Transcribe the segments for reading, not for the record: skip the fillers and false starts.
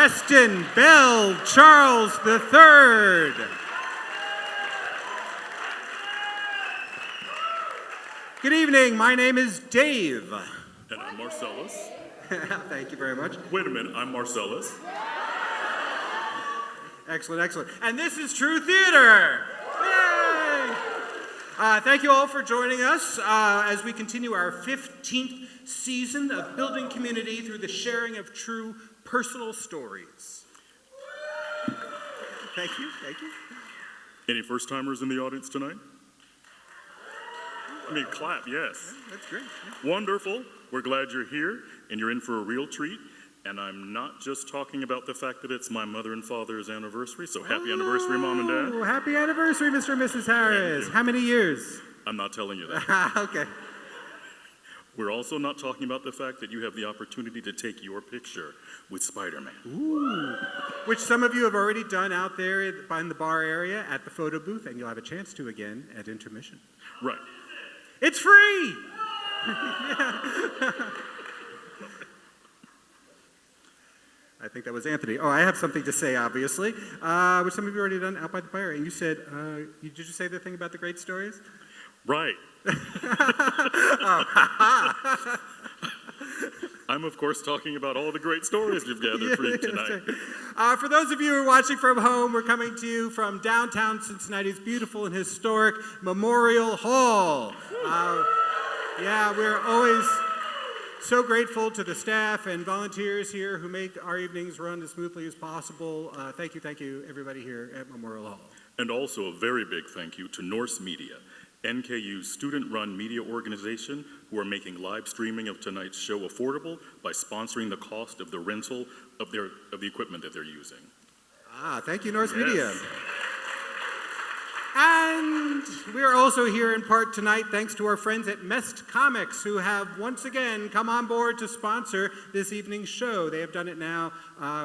Weston Bell Charles III. Good evening, my name is Dave. And I'm Marcellus. Thank you very much. Wait a minute, I'm Marcellus. Excellent, excellent. And this is True Theater. Yay! Thank you all for joining us as we continue our 15th season of building community through the sharing of true personal stories. Thank you, thank you. Any first-timers in the audience tonight? I mean, clap, yes. That's great. Wonderful. We're glad you're here, and you're in for a real treat. And I'm not just talking about the fact that it's my mother and father's anniversary, so happy anniversary, Mom and Dad. Happy anniversary, Mr. and Mrs. Harris. How many years? I'm not telling you that. Okay. We're also not talking about the fact that you have the opportunity to take your picture with Spider-Man. Ooh. Which some of you have already done out there in the bar area at the photo booth, and you'll have a chance to again at intermission. Right. It's free! I think that was Anthony. Oh, I have something to say, obviously, which some of you already done out by the fire. And you said, did you say the thing about the great stories? Right. I'm, of course, talking about all the great stories we've gathered for you tonight. For those of you who are watching from home, we're coming to you from downtown Cincinnati's beautiful and historic Memorial Hall. Yeah, we're always so grateful to the staff and volunteers here who make our evenings run as smoothly as possible. Thank you, everybody here at Memorial Hall. And also a very big thank you to Norse Media, NKU's student-run media organization, who are making live streaming of tonight's show affordable by sponsoring the cost of the rental of the equipment that they're using. Thank you, Norse Media. And we are also here in part tonight thanks to our friends at Mest Comics, who have once again come on board to sponsor this evening's show. They have done it now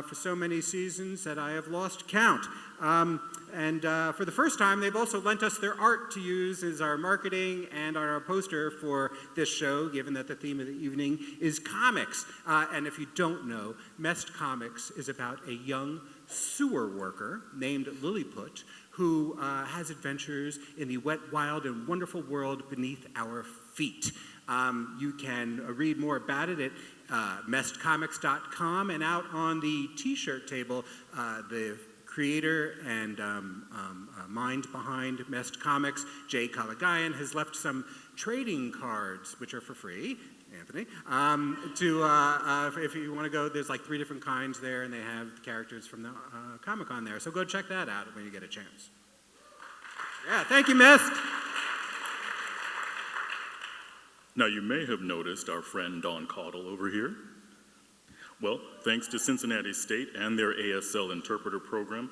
for so many seasons that I have lost count. And for the first time, they've also lent us their art to use as our marketing and our poster for this show, given that the theme of the evening is comics. And if you don't know, Mest Comics is about a young sewer worker named Lilliput who has adventures in the wet, wild, and wonderful world beneath our feet. You can read more about it at mestcomics.com, and out on the t-shirt table, the creator and mind behind Mest Comics, Jay Kalagayan, has left some trading cards, which are for free, Anthony, if you want to go, there's like 3 different kinds there, and they have characters from the comic on there. So go check that out when you get a chance. Yeah, thank you, Mest. Now, you may have noticed our friend Don Caudle over here. Well, thanks to Cincinnati State and their ASL interpreter program,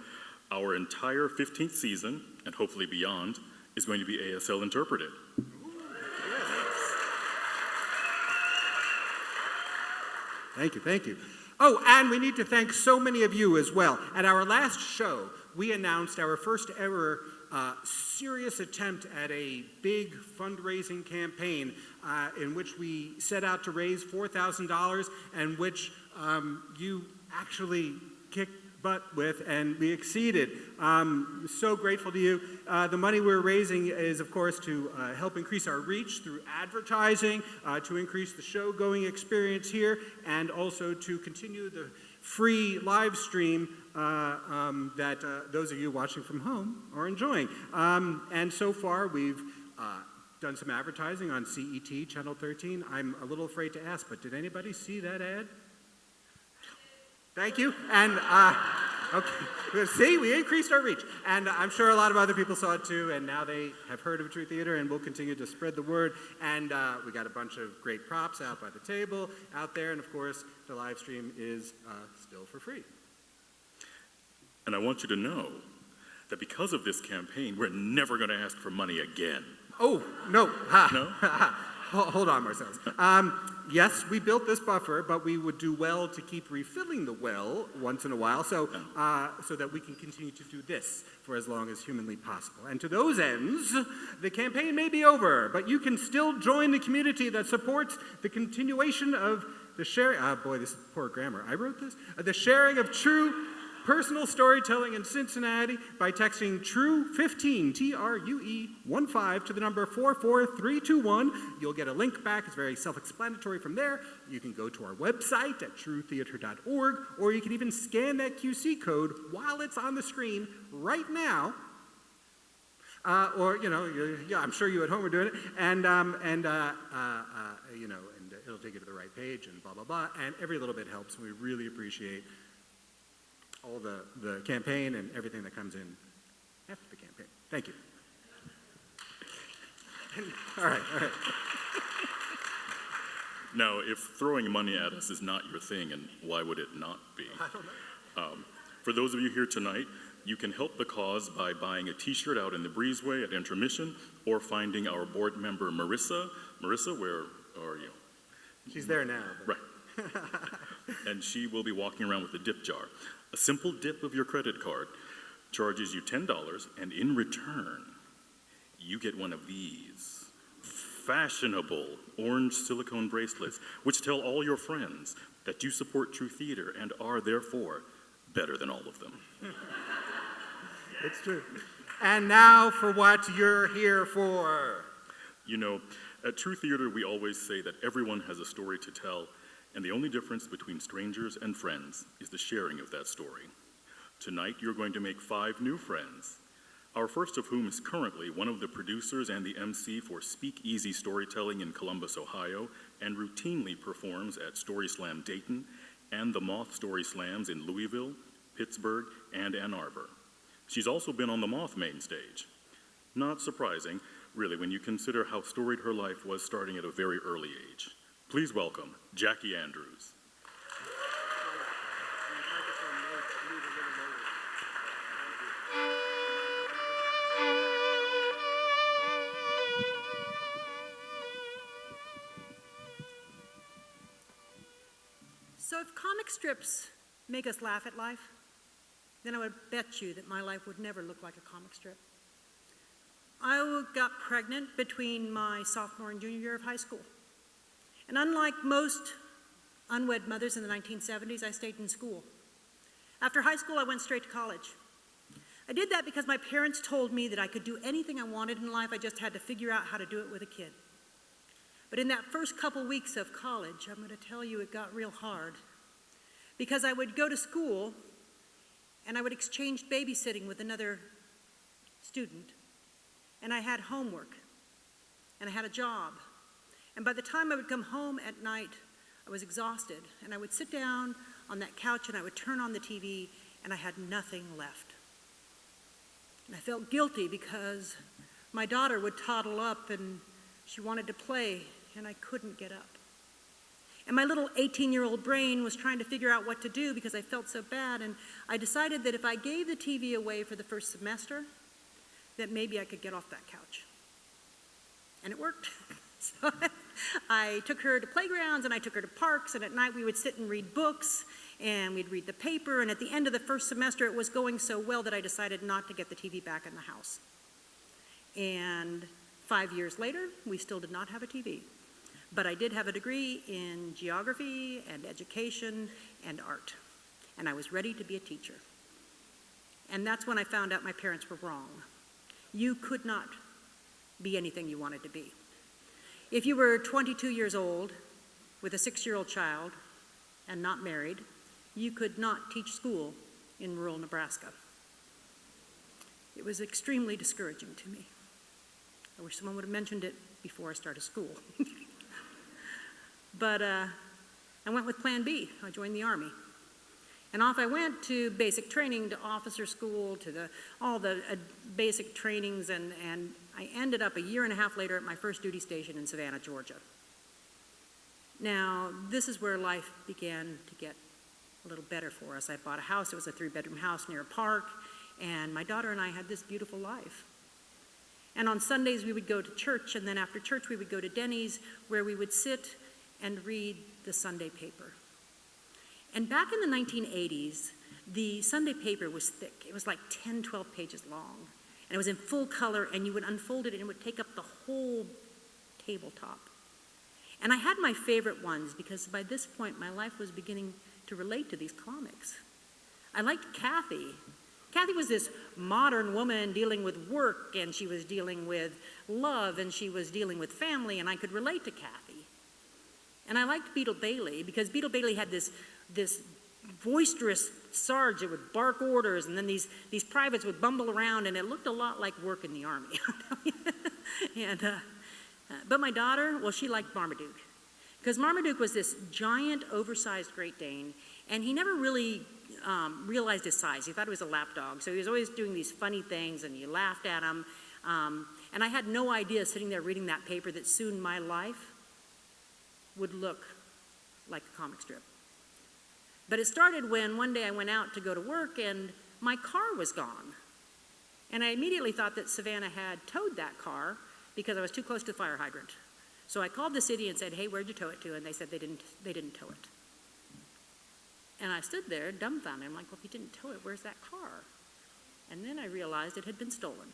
our entire 15th season, and hopefully beyond, is going to be ASL interpreted. Thank you, thank you. Oh, and we need to thank so many of you as well. At our last show, we announced our first ever serious attempt at a big fundraising campaign in which we set out to raise $4,000, and which you actually kicked butt with, and we exceeded. So grateful to you. The money we're raising is, of course, to help increase our reach through advertising, to increase the show-going experience here, and also to continue the free live stream that those of you watching from home are enjoying. And so far, we've done some advertising on CET, Channel 13. I'm a little afraid to ask, but did anybody see that ad? Thank you. And, okay, see, we increased our reach. And I'm sure a lot of other people saw it too, and now they have heard of True Theater, and we'll continue to spread the word. And we got a bunch of great props out by the table out there, and of course, the live stream is still for free. And I want you to know that because of this campaign, we're never going to ask for money again. Oh, no. Ha. No? Hold on, Marcellus. Yes, we built this buffer, but we would do well to keep refilling the well once in a while, so that we can continue to do this for as long as humanly possible. And to those ends, the campaign may be over, but you can still join the community that supports the continuation of the sharing, boy, this is poor grammar. I wrote this. The sharing of true personal storytelling in Cincinnati by texting TRUE15, TRUE15 to the number 44321. You'll get a link back. It's very self-explanatory from there. You can go to our website at truetheater.org, or you can even scan that QC code while it's on the screen right now. Or, I'm sure you at home are doing it, and it'll take you to the right page and blah, blah, blah, and every little bit helps, and we really appreciate all the campaign and everything that comes in after the campaign. Thank you. All right. Now, if throwing money at us is not your thing, and why would it not be? I don't know. For those of you here tonight, you can help the cause by buying a t-shirt out in the breezeway at intermission, or finding our board member, Marissa. Marissa, where are you? She's there now. Right. And she will be walking around with a dip jar. A simple dip of your credit card charges you $10, and in return, you get one of these fashionable orange silicone bracelets, which tell all your friends that you support True Theater and are, therefore, better than all of them. It's true. And now for what you're here for. At True Theater, we always say that everyone has a story to tell, and the only difference between strangers and friends is the sharing of that story. Tonight, you're going to make 5 new friends, our first of whom is currently one of the producers and the MC for Speak Easy Storytelling in Columbus, Ohio, and routinely performs at Story Slam Dayton and the Moth Story Slams in Louisville, Pittsburgh, and Ann Arbor. She's also been on the Moth main stage. Not surprising, really, when you consider how storied her life was starting at a very early age. Please welcome Jackie Andrews. So if comic strips make us laugh at life, then I would bet you that my life would never look like a comic strip. I got pregnant between my sophomore and junior year of high school. And unlike most unwed mothers in the 1970s, I stayed in school. After high school, I went straight to college. I did that because my parents told me that I could do anything I wanted in life, I just had to figure out how to do it with a kid. But in that first couple weeks of college, I'm going to tell you it got real hard. Because I would go to school, and I would exchange babysitting with another student. And I had homework, and I had a job. And by the time I would come home at night, I was exhausted. And I would sit down on that couch, and I would turn on the TV, and I had nothing left. And I felt guilty because my daughter would toddle up, and she wanted to play, and I couldn't get up. And my little 18-year-old brain was trying to figure out what to do because I felt so bad. And I decided that if I gave the TV away for the first semester, that maybe I could get off that couch. And it worked. So I took her to playgrounds, and I took her to parks, and at night we would sit and read books, and we'd read the paper. And at the end of the first semester, it was going so well that I decided not to get the TV back in the house. And 5 years later, we still did not have a TV. But I did have a degree in geography and education and art. And I was ready to be a teacher. And that's when I found out my parents were wrong. You could not be anything you wanted to be. If you were 22 years old with a 6-year-old child and not married, you could not teach school in rural Nebraska. It was extremely discouraging to me. I wish someone would have mentioned it before I started school. But I went with Plan B. I joined the Army. And off I went to basic training, to officer school, to all the basic trainings, and I ended up a year and a half later at my first duty station in Savannah, Georgia. Now, this is where life began to get a little better for us. I bought a house. It was a 3-bedroom house near a park, and my daughter and I had this beautiful life. And on Sundays, we would go to church, and then after church, we would go to Denny's, where we would sit and read the Sunday paper. And back in the 1980s, the Sunday paper was thick. It was like 10, 12 pages long. And it was in full color, and you would unfold it, and it would take up the whole tabletop. And I had my favorite ones because by this point my life was beginning to relate to these comics. I liked Kathy. Kathy was this modern woman dealing with work, and she was dealing with love, and she was dealing with family, and I could relate to Kathy. And I liked Beetle Bailey because Beetle Bailey had this boisterous sarge that would bark orders, and then these privates would bumble around, and it looked a lot like work in the Army. But my daughter, well, she liked Marmaduke. Because Marmaduke was this giant, oversized Great Dane, and he never really realized his size. He thought he was a lap dog, so he was always doing these funny things, and you laughed at him. And I had no idea, sitting there reading that paper, that soon my life would look like a comic strip. But it started when one day I went out to go to work, and my car was gone. And I immediately thought that Savannah had towed that car because I was too close to the fire hydrant. So I called the city and said, hey, where'd you tow it to? And they said they didn't tow it. And I stood there dumbfounded. I'm like, well, if you didn't tow it, where's that car? And then I realized it had been stolen.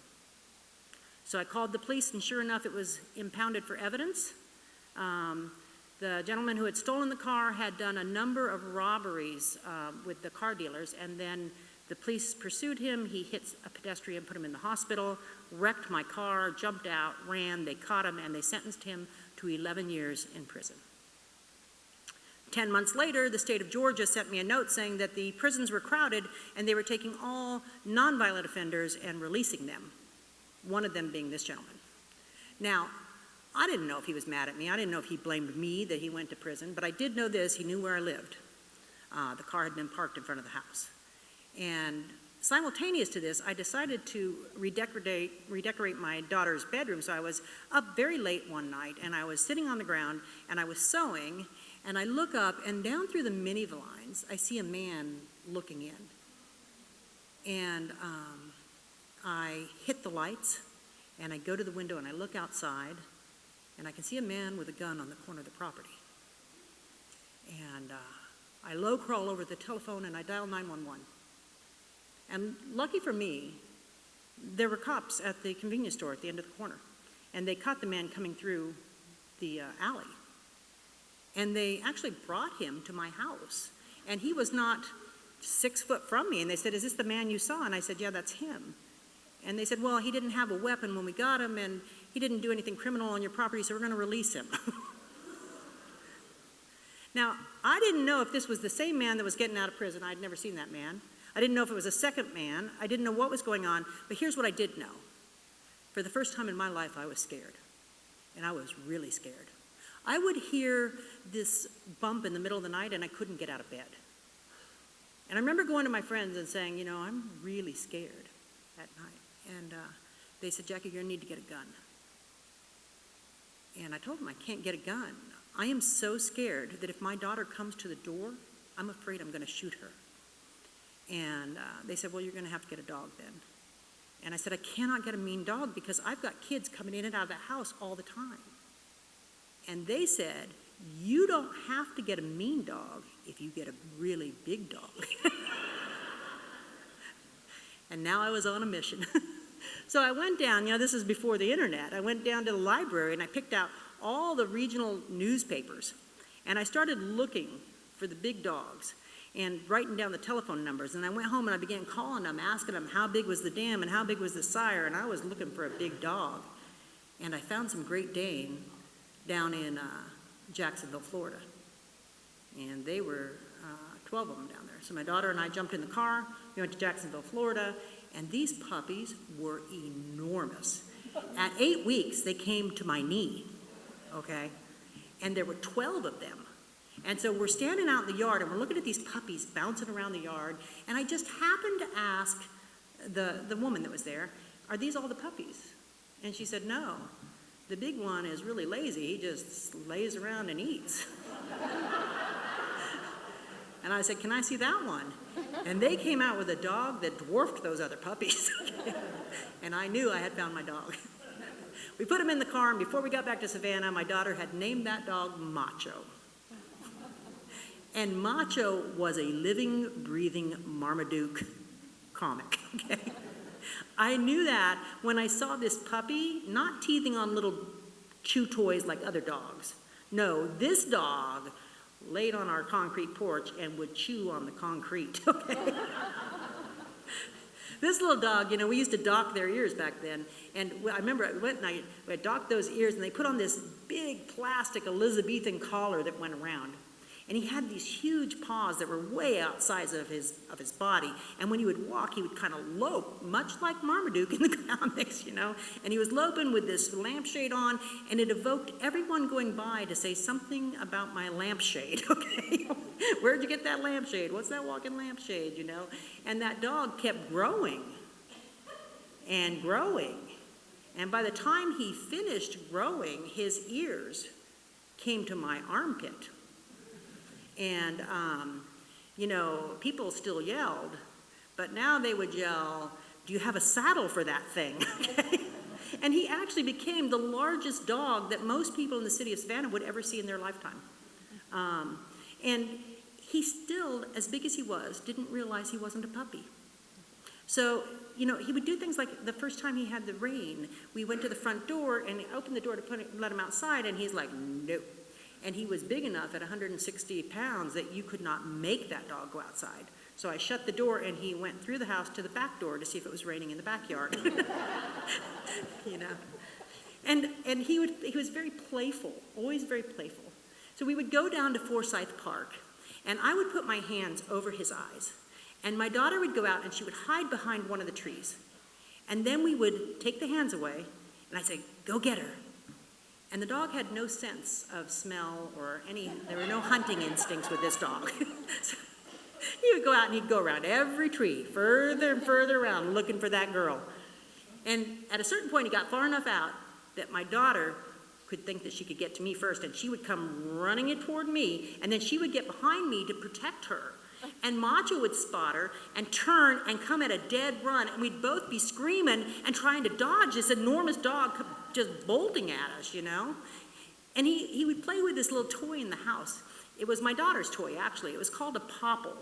So I called the police, and sure enough, it was impounded for evidence. The gentleman who had stolen the car had done a number of robberies with the car dealers, and then the police pursued him. He hit a pedestrian, put him in the hospital, wrecked my car, jumped out, ran. They caught him, and they sentenced him to 11 years in prison. 10 months later, the state of Georgia sent me a note saying that the prisons were crowded and they were taking all nonviolent offenders and releasing them, one of them being this gentleman. Now, I didn't know if he was mad at me. I didn't know if he blamed me that he went to prison, but I did know this: he knew where I lived. The car had been parked in front of the house. And simultaneous to this, I decided to redecorate my daughter's bedroom. So I was up very late one night, and I was sitting on the ground, and I was sewing, and I look up, and down through the mini blinds, I see a man looking in. And I hit the lights, and I go to the window, and I look outside, and I can see a man with a gun on the corner of the property. And I low crawl over the telephone, and I dial 911. And lucky for me, there were cops at the convenience store at the end of the corner, and they caught the man coming through the alley. And they actually brought him to my house, and he was not 6 foot from me. And they said, is this the man you saw? And I said, yeah, that's him. And they said, well, he didn't have a weapon when we got him, and he didn't do anything criminal on your property, so we're going to release him. Now, I didn't know if this was the same man that was getting out of prison. I'd never seen that man. I didn't know if it was a second man. I didn't know what was going on. But here's what I did know. For the first time in my life, I was scared. And I was really scared. I would hear this bump in the middle of the night, and I couldn't get out of bed. And I remember going to my friends and saying, you know, I'm really scared at night. And they said, Jackie, you're going to need to get a gun. And I told them, I can't get a gun. I am so scared that if my daughter comes to the door, I'm afraid I'm going to shoot her. And they said, well, you're going to have to get a dog then. And I said, I cannot get a mean dog because I've got kids coming in and out of the house all the time. And they said, you don't have to get a mean dog if you get a really big dog. And now I was on a mission. So I went down, you know, this is before the internet. I went down to the library and I picked out all the regional newspapers. And I started looking for the big dogs and writing down the telephone numbers. And I went home and I began calling them, asking them how big was the dam and how big was the sire. And I was looking for a big dog. And I found some Great Dane down in Jacksonville, Florida. And they were 12 of them down there. So my daughter and I jumped in the car. We went to Jacksonville, Florida. And these puppies were enormous. At 8 weeks, they came to my knee, okay? And there were 12 of them. And so we're standing out in the yard, and we're looking at these puppies bouncing around the yard, and I just happened to ask the woman that was there, are these all the puppies? And she said, no. The big one is really lazy. He just lays around and eats. And I said, can I see that one? And they came out with a dog that dwarfed those other puppies. And I knew I had found my dog. We put him in the car, and before we got back to Savannah, my daughter had named that dog Macho. And Macho was a living, breathing Marmaduke comic, okay? I knew that when I saw this puppy, not teething on little chew toys like other dogs, No, this dog laid on our concrete porch and would chew on the concrete, okay? This little dog, you know, we used to dock their ears back then, and I remember I went and I docked those ears, and they put on this big plastic Elizabethan collar that went around. And he had these huge paws that were way outside of his body. And when he would walk, he would kind of lope, much like Marmaduke in the comics, you know. And he was loping with this lampshade on, and it evoked everyone going by to say something about my lampshade, okay? Where'd you get that lampshade? What's that walking lampshade, you know? And that dog kept growing and growing. And by the time he finished growing, his ears came to my armpit. And, you know, people still yelled, but now they would yell, "Do you have a saddle for that thing?" Okay? And he actually became the largest dog that most people in the city of Savannah would ever see in their lifetime. And he still, as big as he was, didn't realize he wasn't a puppy. So, you know, he would do things like the first time he had the rain, we went to the front door and opened the door to let him outside, and he's like, "Nope." And he was big enough at 160 pounds that you could not make that dog go outside. So I shut the door, and he went through the house to the back door to see if it was raining in the backyard. You know. And he was very playful, always very playful. So we would go down to Forsyth Park, and I would put my hands over his eyes. And my daughter would go out, and she would hide behind one of the trees. And then we would take the hands away, and I'd say, "Go get her." And the dog had no sense of smell or there were no hunting instincts with this dog. So he would go out and he'd go around every tree, further and further around, looking for that girl. And at a certain point, he got far enough out that my daughter could think that she could get to me first, and she would come running it toward me, and then she would get behind me to protect her. And Macho would spot her and turn and come at a dead run, and we'd both be screaming and trying to dodge this enormous dog just bolting at us, you know. And he would play with this little toy in the house. It was my daughter's toy, actually. It was called a popple.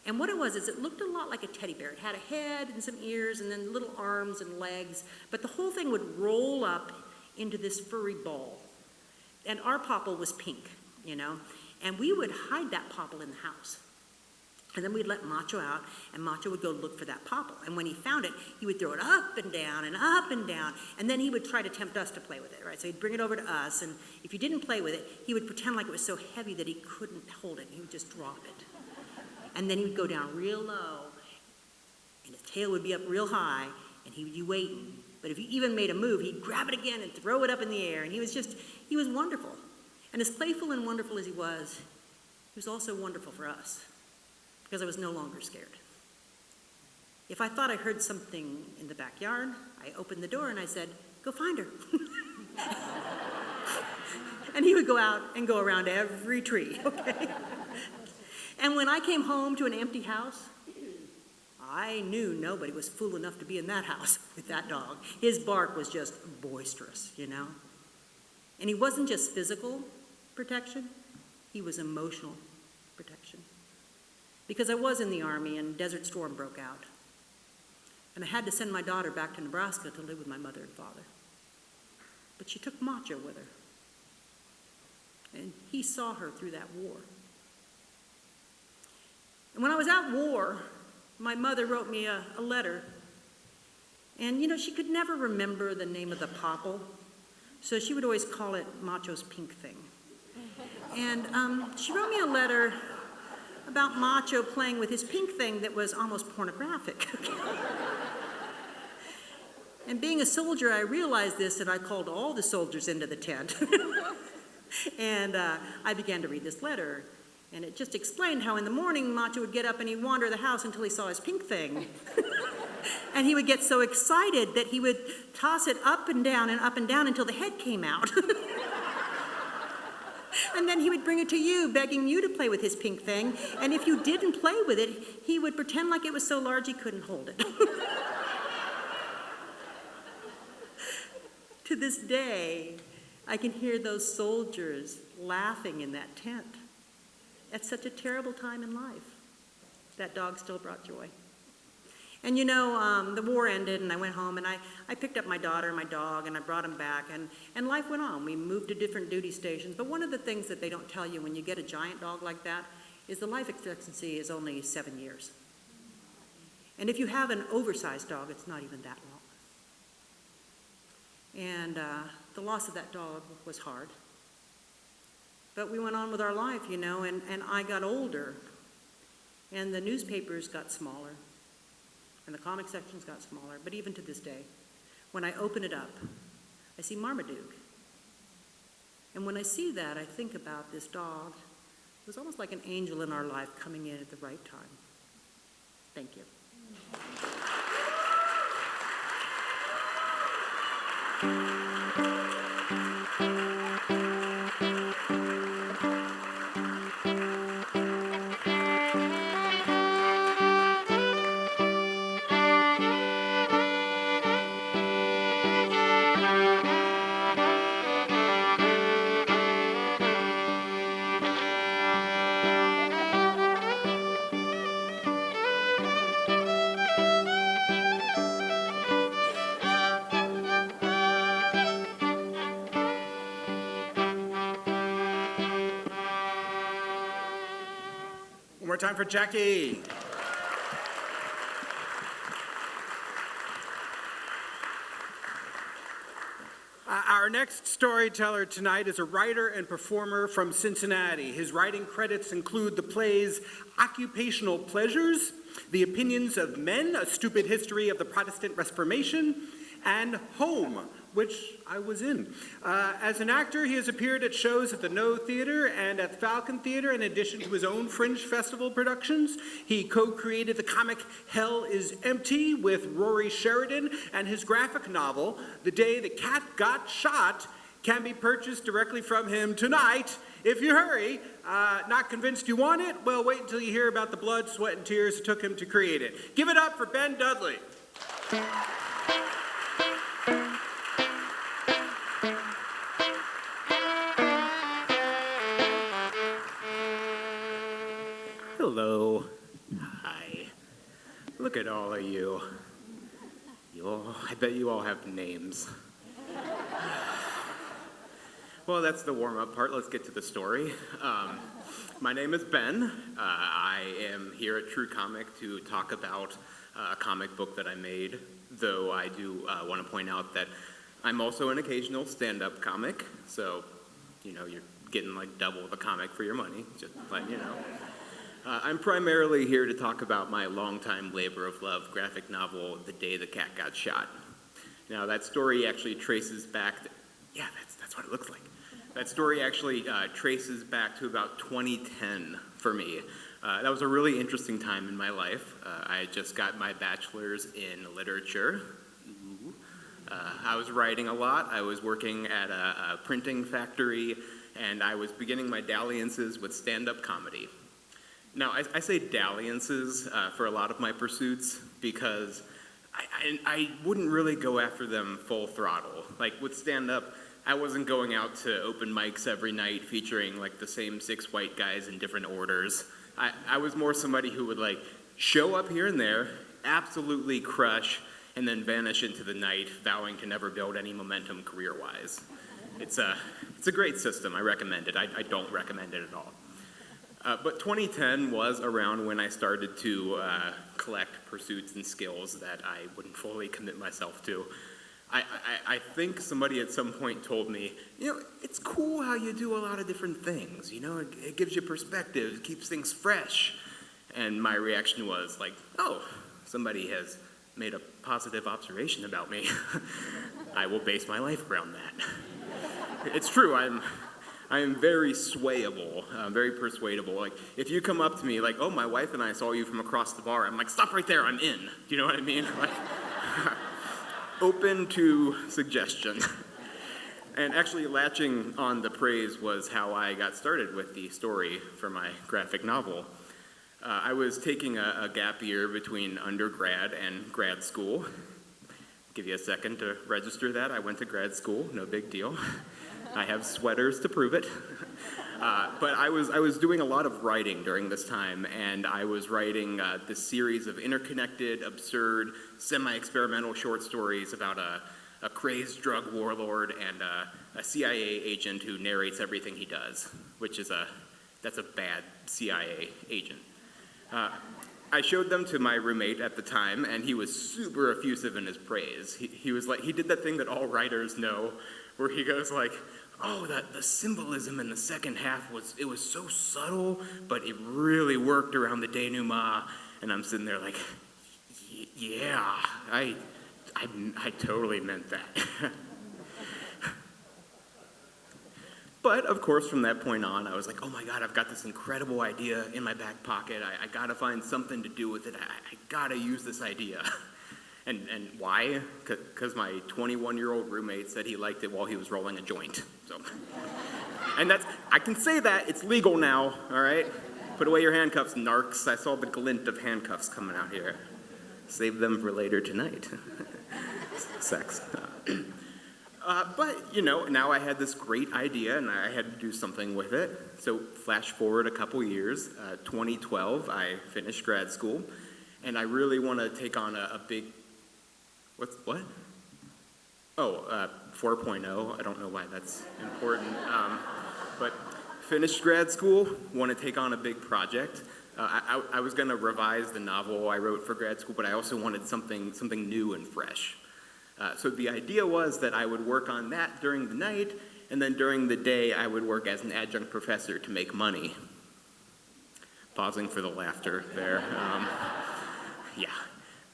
And what it was is it looked a lot like a teddy bear. It had a head and some ears and then little arms and legs, but the whole thing would roll up into this furry ball. And our popple was pink, you know. And we would hide that popple in the house. And then we'd let Macho out, and Macho would go look for that popple. And when he found it, he would throw it up and down and up and down, and then he would try to tempt us to play with it, right? So he'd bring it over to us, and if you didn't play with it, he would pretend like it was so heavy that he couldn't hold it. He would just drop it. And then he would go down real low, and his tail would be up real high, and he would be waiting. But if you even made a move, he'd grab it again and throw it up in the air, and he was wonderful. And as playful and wonderful as he was also wonderful for us, because I was no longer scared. If I thought I heard something in the backyard, I opened the door and I said, "Go find her." And he would go out and go around every tree, okay? And when I came home to an empty house, I knew nobody was fool enough to be in that house with that dog. His bark was just boisterous, you know? And he wasn't just physical protection, he was emotional protection. Because I was in the Army and Desert Storm broke out. And I had to send my daughter back to Nebraska to live with my mother and father. But she took Macho with her. And he saw her through that war. And when I was at war, my mother wrote me a letter. And, you know, she could never remember the name of the popple, so she would always call it Macho's pink thing. And she wrote me a letter about Macho playing with his pink thing that was almost pornographic. And being a soldier, I realized this, and I called all the soldiers into the tent. And I began to read this letter. And it just explained how in the morning, Macho would get up and he'd wander the house until he saw his pink thing. And he would get so excited that he would toss it up and down until the head came out. And then he would bring it to you, begging you to play with his pink thing. And if you didn't play with it, he would pretend like it was so large he couldn't hold it. To this day, I can hear those soldiers laughing in that tent. At such a terrible time in life, that dog still brought joy. And the war ended, and I went home, and I picked up my daughter and my dog, and I brought them back, and life went on. We moved to different duty stations, but one of the things that they don't tell you when you get a giant dog like that is the life expectancy is only 7 years. And if you have an oversized dog, it's not even that long. And the loss of that dog was hard. But we went on with our life, and I got older, and the newspapers got smaller, and the comic sections got smaller. But even to this day, when I open it up, I see Marmaduke. And when I see that, I think about this dog. It was almost like an angel in our life coming in at the right time. Thank you. One more time for Jackie. Our next storyteller tonight is a writer and performer from Cincinnati. His writing credits include the plays Occupational Pleasures, The Opinions of Men, A Stupid History of the Protestant Reformation, and Home, which I was in. As an actor, he has appeared at shows at the No Theater and at the Falcon Theater, in addition to his own Fringe Festival productions. He co-created the comic Hell is Empty with Rory Sheridan, and his graphic novel, The Day the Cat Got Shot, can be purchased directly from him tonight if you hurry. Not convinced you want it? Well, wait until you hear about the blood, sweat, and tears it took him to create it. Give it up for Ben Dudley. Hello. Hi. Look at all of you. I bet you all have names. Well, that's the warm-up part. Let's get to the story. My name is Ben. I am here at trueCOMIC to talk about a comic book that I made, though I do want to point out that I'm also an occasional stand-up comic, so, you're getting like double the comic for your money, just letting you know. I'm primarily here to talk about my longtime labor of love graphic novel, The Day the Cat Got Shot. Now, that story actually traces back, yeah, that's what it looks like. That story actually traces back to about 2010 for me. That was a really interesting time in my life. I had just got my bachelor's in literature. I was writing a lot. I was working at a printing factory, and I was beginning my dalliances with stand-up comedy. Now, I say dalliances for a lot of my pursuits because I wouldn't really go after them full throttle. Like with stand-up, I wasn't going out to open mics every night featuring like the same 6 white guys in different orders. I was more somebody who would like show up here and there, absolutely crush, and then vanish into the night, vowing to never build any momentum career-wise. It's a great system. I recommend it. I don't recommend it at all. But 2010 was around when I started to collect pursuits and skills that I wouldn't fully commit myself to. I think somebody at some point told me, it's cool how you do a lot of different things, it gives you perspective, it keeps things fresh. And my reaction was like, oh, somebody has made a positive observation about me. I will base my life around that. It's true, I am very swayable, very persuadable. Like, if you come up to me like, oh, my wife and I saw you from across the bar, I'm like, stop right there, I'm in. Do you know what I mean? Like, open to suggestion. And actually latching on the praise was how I got started with the story for my graphic novel. I was taking a gap year between undergrad and grad school. Give you a second to register that. I went to grad school, no big deal. I have sweaters to prove it. But I was doing a lot of writing during this time, and I was writing this series of interconnected, absurd, semi-experimental short stories about a crazed drug warlord and a CIA agent who narrates everything he does, which is that's a bad CIA agent. I showed them to my roommate at the time, and he was super effusive in his praise. He was like, he did that thing that all writers know, where he goes like, oh, the symbolism in the second half was so subtle, but it really worked around the denouement. And I'm sitting there like, yeah, I totally meant that. But of course, from that point on, I was like, oh my God, I've got this incredible idea in my back pocket. I gotta find something to do with it. I gotta use this idea. And why? Because my 21-year-old roommate said he liked it while he was rolling a joint. So, and I can say that, it's legal now, all right? Put away your handcuffs, narcs. I saw the glint of handcuffs coming out here. Save them for later tonight. Sex. But, now I had this great idea and I had to do something with it. So flash forward a couple years, 2012, I finished grad school, and I really want to take on a big, what? Oh, 4.0, I don't know why that's important. But finished grad school, want to take on a big project. I was going to revise the novel I wrote for grad school, but I also wanted something new and fresh. So the idea was that I would work on that during the night, and then during the day I would work as an adjunct professor to make money. Pausing for the laughter there. Yeah.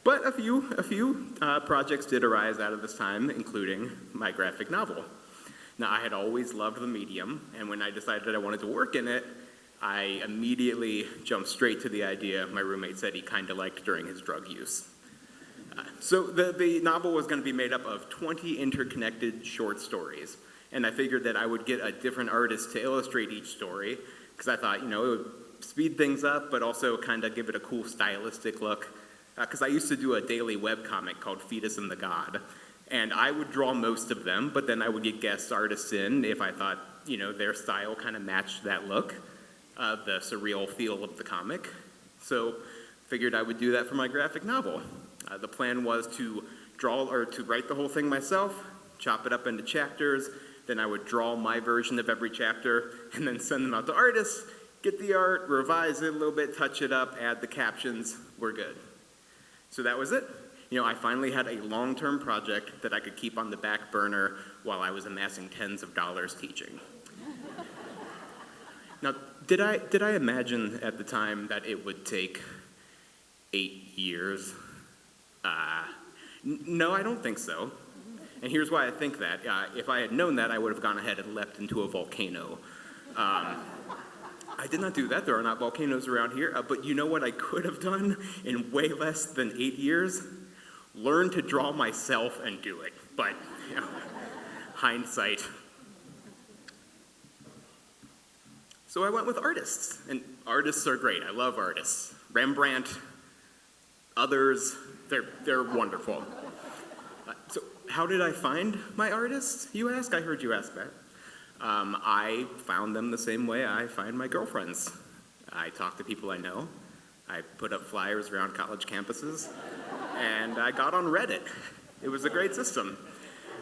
But a few projects did arise out of this time, including my graphic novel. Now, I had always loved the medium, and when I decided I wanted to work in it, I immediately jumped straight to the idea my roommate said he kind of liked during his drug use. So the novel was going to be made up of 20 interconnected short stories, and I figured that I would get a different artist to illustrate each story, because I thought, it would speed things up, but also kind of give it a cool stylistic look, because I used to do a daily webcomic called Fetus and the God, and I would draw most of them, but then I would get guest artists in if I thought, their style kind of matched that look, the surreal feel of the comic. So figured I would do that for my graphic novel. The plan was to write the whole thing myself, chop it up into chapters, then I would draw my version of every chapter, and then send them out to artists, get the art, revise it a little bit, touch it up, add the captions, we're good. So that was it. I finally had a long-term project that I could keep on the back burner while I was amassing tens of dollars teaching. Now, did I imagine at the time that it would take 8 years? No, I don't think so. And here's why I think that. If I had known that, I would have gone ahead and leapt into a volcano. I did not do that. There are not volcanoes around here. But you know what I could have done in way less than 8 years? Learn to draw myself and do it. But, hindsight. So I went with artists. And artists are great. I love artists. Rembrandt, others, they're wonderful. So how did I find my artists, you ask? I heard you ask that. I found them the same way I find my girlfriends. I talk to people I know. I put up flyers around college campuses. And I got on Reddit. It was a great system.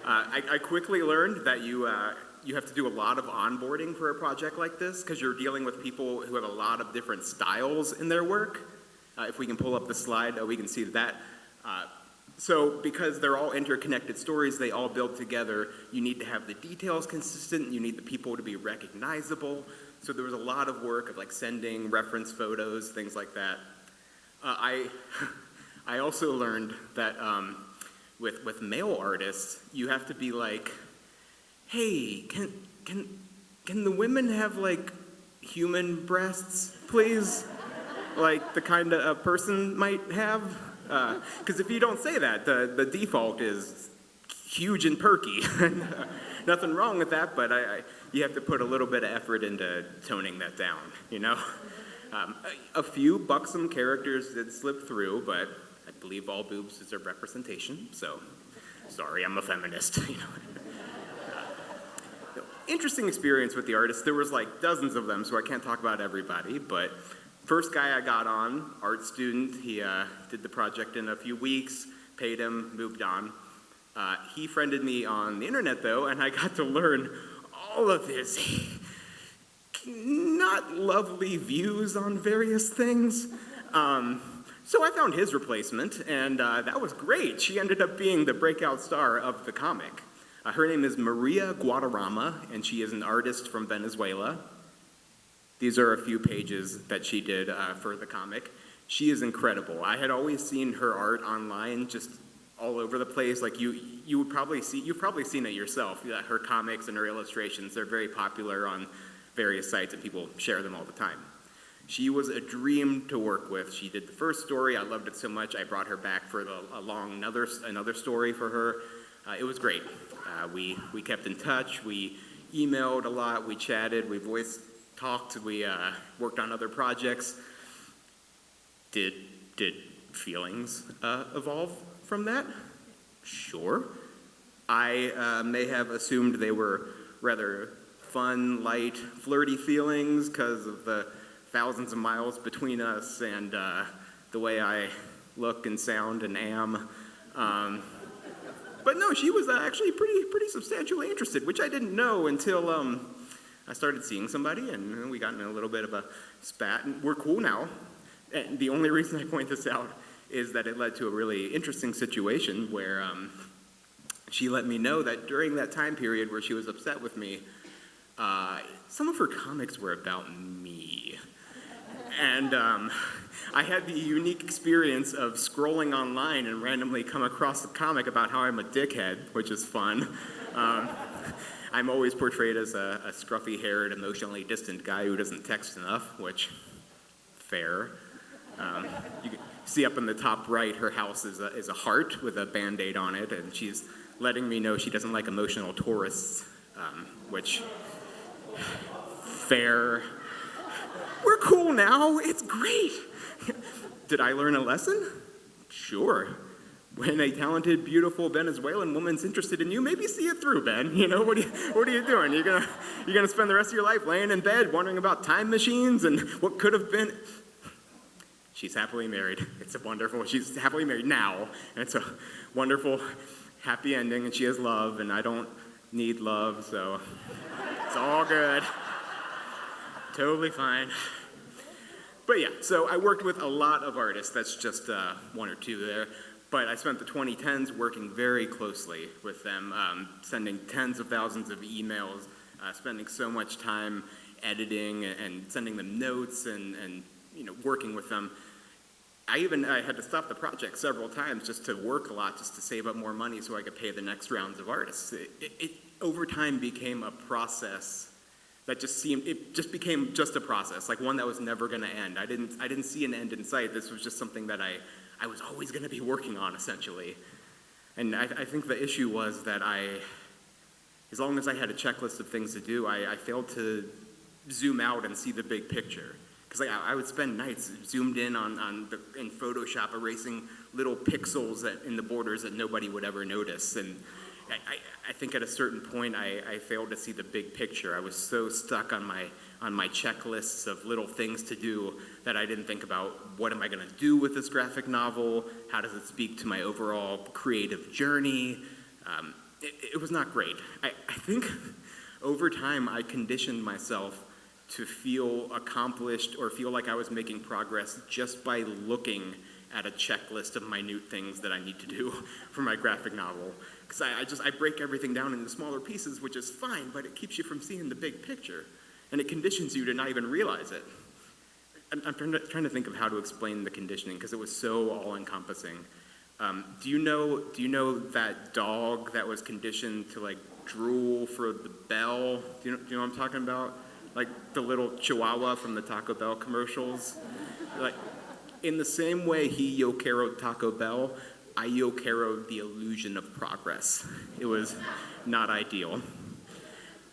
I quickly learned that you have to do a lot of onboarding for a project like this because you're dealing with people who have a lot of different styles in their work. If we can pull up the slide, we can see that. So because they're all interconnected stories, they all build together, you need to have the details consistent, you need the people to be recognizable. So there was a lot of work of sending reference photos, things like that. I also learned that with male artists, you have to be like, hey, can the women have human breasts, please? Like the kind of a person might have? Because if you don't say that, the default is huge and perky. Nothing wrong with that, but you have to put a little bit of effort into toning that down, A few buxom characters did slip through, but I believe all boobs deserve representation, so sorry, I'm a feminist. interesting experience with the artists. There was like dozens of them, so I can't talk about everybody, but first guy I got on, art student, he did the project in a few weeks, paid him, moved on. He friended me on the internet though, and I got to learn all of his not lovely views on various things. So I found his replacement, and that was great. She ended up being the breakout star of the comic. Her name is Maria Guadarrama, and she is an artist from Venezuela. These are a few pages that she did for the comic. She is incredible. I had always seen her art online, just all over the place. Like you've probably seen it yourself. Her comics and her illustrations, they're very popular on various sites, and people share them all the time. She was a dream to work with. She did the first story. I loved it so much. I brought her back for another story for her. It was great. We kept in touch. We emailed a lot. We chatted. We voice talked. We worked on other projects. Did feelings evolve from that? Sure. I may have assumed they were rather fun, light, flirty feelings because of the thousands of miles between us and the way I look and sound and am. But no, she was actually pretty substantially interested, which I didn't know until I started seeing somebody, and we got in a little bit of a spat, and we're cool now. And the only reason I point this out is that it led to a really interesting situation where she let me know that during that time period where she was upset with me, some of her comics were about me. And I had the unique experience of scrolling online and randomly come across a comic about how I'm a dickhead, which is fun. I'm always portrayed as a scruffy-haired, emotionally distant guy who doesn't text enough, which, fair. You can see up in the top right, her house is a heart with a Band-Aid on it, and she's letting me know she doesn't like emotional tourists, which, fair. We're cool now. It's great. Did I learn a lesson? Sure. When a talented, beautiful Venezuelan woman's interested in you, maybe see it through, Ben. You know, what are you doing? You're gonna spend the rest of your life laying in bed wondering about time machines and what could have been. She's happily married. She's happily married now, and it's a wonderful, happy ending, and she has love, and I don't need love, so it's all good. Totally fine. But yeah, so I worked with a lot of artists. That's just one or two there. But I spent the 2010s working very closely with them, sending tens of thousands of emails, spending so much time editing and sending them notes and working with them. I had to stop the project several times just to work a lot, just to save up more money so I could pay the next rounds of artists. It over time became a process that just became just a process, like one that was never going to end. I didn't see an end in sight. This was just something that I was always going to be working on, essentially. And I think the issue was that as long as I had a checklist of things to do, I failed to zoom out and see the big picture. Because I would spend nights zoomed in in Photoshop, erasing little pixels in the borders that nobody would ever notice. And I think at a certain point I failed to see the big picture. I was so stuck on my checklists of little things to do that I didn't think about what am I going to do with this graphic novel? How does it speak to my overall creative journey? It was not great. I think over time I conditioned myself to feel accomplished or feel like I was making progress just by looking at a checklist of minute things that I need to do for my graphic novel. Because I break everything down into smaller pieces, which is fine, but it keeps you from seeing the big picture. And it conditions you to not even realize it. I'm trying to think of how to explain the conditioning, because it was so all-encompassing. Do you know that dog that was conditioned to drool for the bell? Do you know what I'm talking about? Like the little chihuahua from the Taco Bell commercials? In the same way he yo-caroed Taco Bell, I yo-caroed the illusion of progress. It was not ideal.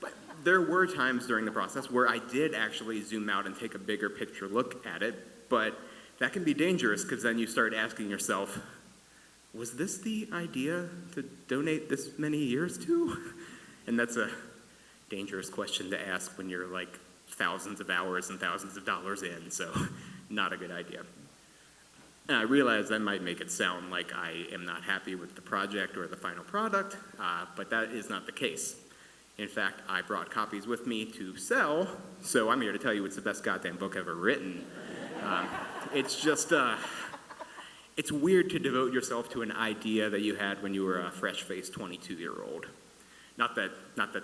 But there were times during the process where I did actually zoom out and take a bigger picture look at it, but that can be dangerous because then you start asking yourself, was this the idea to donate this many years to? And that's a dangerous question to ask when you're like thousands of hours and thousands of dollars in, so not a good idea. And I realize that might make it sound like I am not happy with the project or the final product, but that is not the case. In fact, I brought copies with me to sell, so I'm here to tell you it's the best goddamn book ever written. It's just, it's weird to devote yourself to an idea that you had when you were a fresh-faced 22-year-old. Not that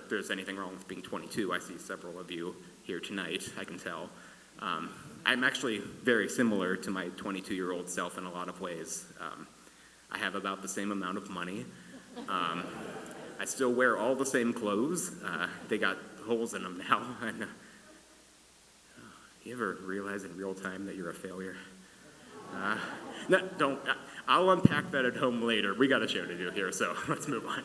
there's anything wrong with being 22. I see several of you here tonight, I can tell. I'm actually very similar to my 22-year-old self in a lot of ways. I have about the same amount of money. I still wear all the same clothes. They got holes in them now. And, you ever realize in real time that you're a failure? No, don't. I'll unpack that at home later. We got a show to do here, so let's move on.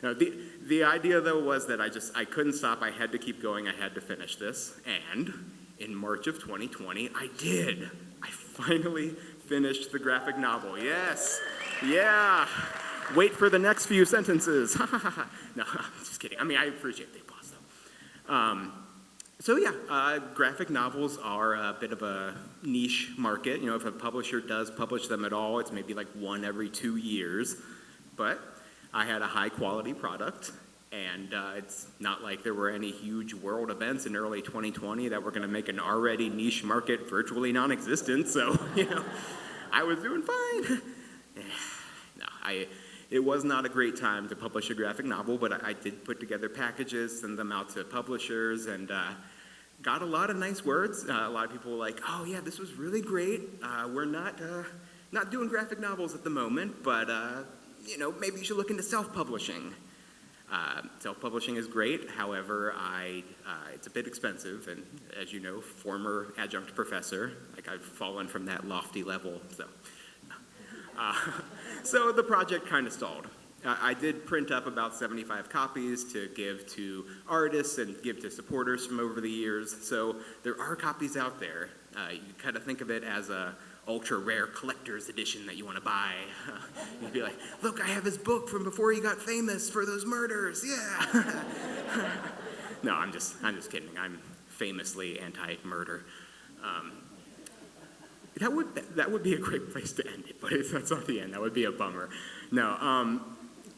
Now, the idea, though, was that I couldn't stop. I had to keep going. I had to finish this. And in March of 2020, I did. I finally finished the graphic novel. Yes. Yeah. Wait for the next few sentences. No, I'm just kidding. I mean, I appreciate the applause, though. So yeah, graphic novels are a bit of a niche market. You know, if a publisher does publish them at all, it's maybe like one every 2 years. But I had a high quality product, and it's not like there were any huge world events in early 2020 that were going to make an already niche market virtually non-existent. So, you know, I was doing fine. It was not a great time to publish a graphic novel, but I did put together packages, send them out to publishers, and got a lot of nice words. A lot of people were like, "Oh yeah, this was really great. We're not doing graphic novels at the moment, but you know, maybe you should look into self-publishing." Self-publishing is great. However, it's a bit expensive, and as you know, former adjunct professor, like I've fallen from that lofty level, so. So the project kind of stalled. I did print up about 75 copies to give to artists and give to supporters from over the years. So there are copies out there. You kind of think of it as a ultra rare collector's edition that you want to buy. You'd be like, "Look, I have his book from before he got famous for those murders. Yeah." No, I'm just kidding. I'm famously anti-murder. That would be a great place to end it, but that's not the end. That would be a bummer. No,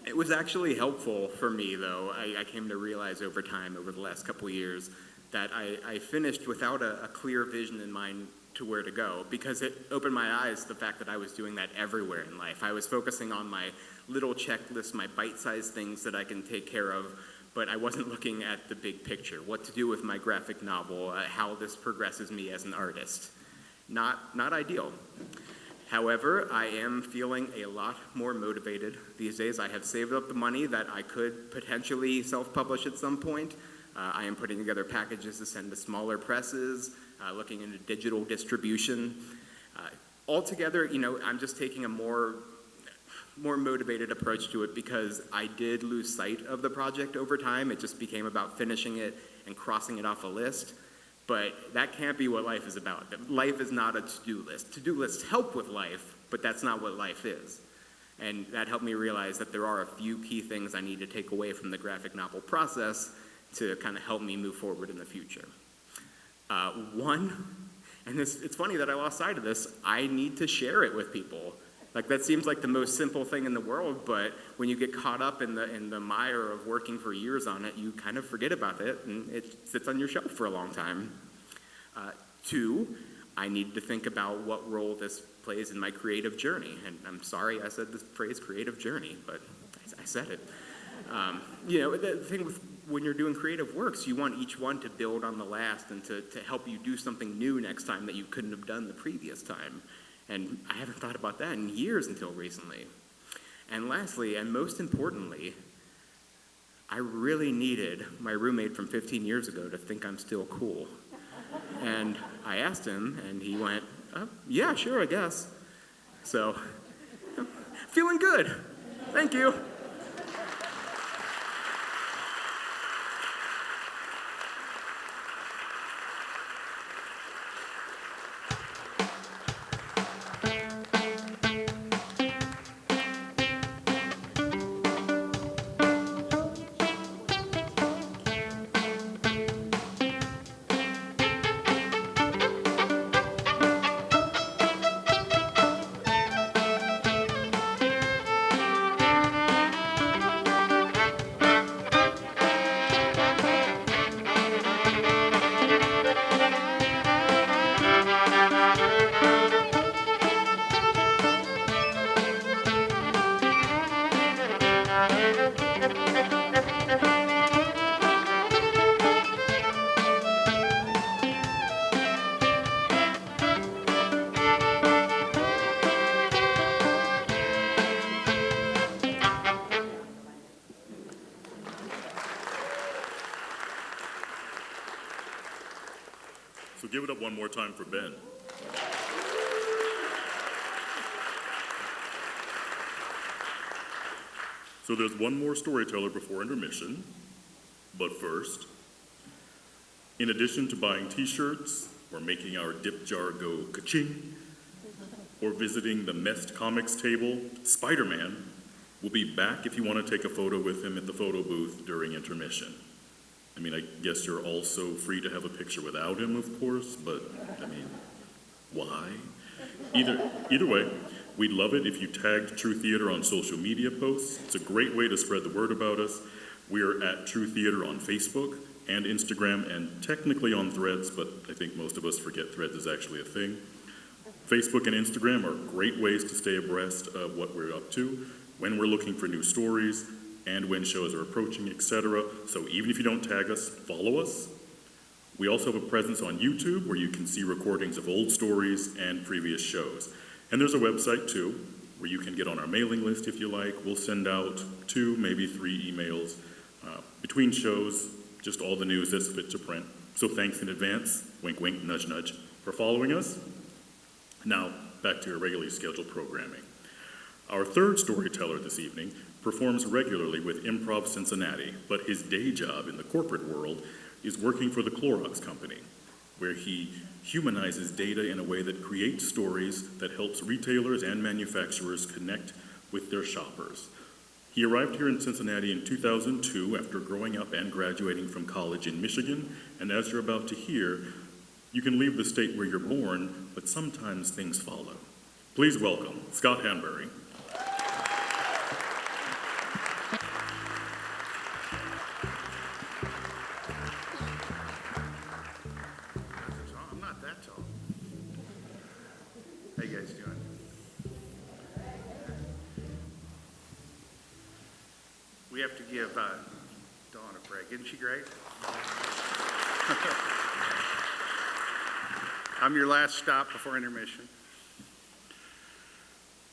it was actually helpful for me, though. I came to realize over time, over the last couple years, that I finished without a clear vision in mind to where to go, because it opened my eyes to the fact that I was doing that everywhere in life. I was focusing on my little checklist, my bite-sized things that I can take care of, but I wasn't looking at the big picture, what to do with my graphic novel, how this progresses me as an artist. Not ideal. However, I am feeling a lot more motivated these days. I have saved up the money that I could potentially self-publish at some point. I am putting together packages to send to smaller presses, looking into digital distribution. Altogether, you know, I'm just taking a more motivated approach to it because I did lose sight of the project over time. It just became about finishing it and crossing it off a list. But that can't be what life is about. Life is not a to-do list. To-do lists help with life, but that's not what life is. And that helped me realize that there are a few key things I need to take away from the graphic novel process to kind of help me move forward in the future. One, and it's funny that I lost sight of this, I need to share it with people. Like, that seems like the most simple thing in the world, but when you get caught up in the mire of working for years on it, you kind of forget about it, and it sits on your shelf for a long time. Two, I need to think about what role this plays in my creative journey. And I'm sorry I said this phrase, creative journey, but I said it. You know, the thing with when you're doing creative works, you want each one to build on the last and to help you do something new next time that you couldn't have done the previous time. And I haven't thought about that in years until recently. And lastly, and most importantly, I really needed my roommate from 15 years ago to think I'm still cool. And I asked him, and he went, "Yeah, sure, I guess." So, feeling good. Thank you. So give it up one more time for Ben. So there's one more storyteller before intermission, but first, in addition to buying t-shirts or making our dip jar go ka-ching, or visiting the Mest Comics table, Spider-Man will be back if you want to take a photo with him at the photo booth during intermission. I mean, I guess you're also free to have a picture without him, of course, but, I mean, why? Either way, we'd love it if you tagged True Theater on social media posts. It's a great way to spread the word about us. We're at True Theater on Facebook and Instagram and technically on Threads, but I think most of us forget Threads is actually a thing. Facebook and Instagram are great ways to stay abreast of what we're up to, when we're looking for new stories, and when shows are approaching, etc. So even if you don't tag us, follow us. We also have a presence on YouTube where you can see recordings of old stories and previous shows. And there's a website too, where you can get on our mailing list if you like. We'll send out 2, maybe 3 emails between shows, just all the news that's fit to print. So thanks in advance, wink wink, nudge nudge, for following us. Now, back to your regularly scheduled programming. Our third storyteller this evening performs regularly with Improv Cincinnati, but his day job in the corporate world is working for the Clorox Company, where he humanizes data in a way that creates stories that helps retailers and manufacturers connect with their shoppers. He arrived here in Cincinnati in 2002 after growing up and graduating from college in Michigan, and as you're about to hear, you can leave the state where you're born, but sometimes things follow. Please welcome Scott Hanbury. I'm not that tall. How you guys doing? We have to give Dawn a break. Isn't she great? I'm your last stop before intermission.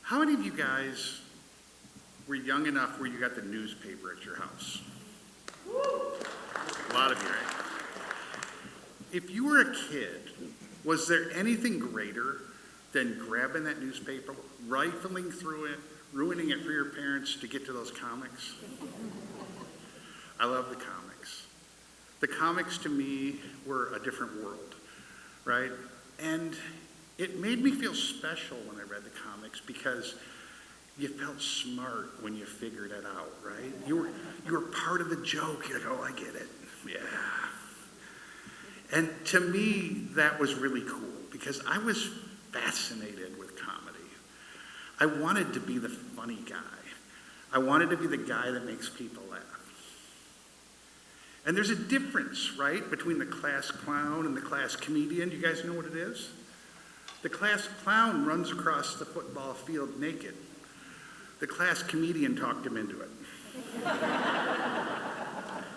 How many of you guys were young enough where you got the newspaper at your house? A lot of you, right? If you were a kid, was there anything greater than grabbing that newspaper, rifling through it, ruining it for your parents to get to those comics? I love the comics. The comics to me were a different world, right? And it made me feel special when I read the comics because you felt smart when you figured it out, right? You were part of the joke. You're like, oh, I get it. Yeah. And to me, that was really cool because I was fascinated with comedy. I wanted to be the funny guy. I wanted to be the guy that makes people laugh. And there's a difference, right, between the class clown and the class comedian. Do you guys know what it is? The class clown runs across the football field naked. The class comedian talked him into it.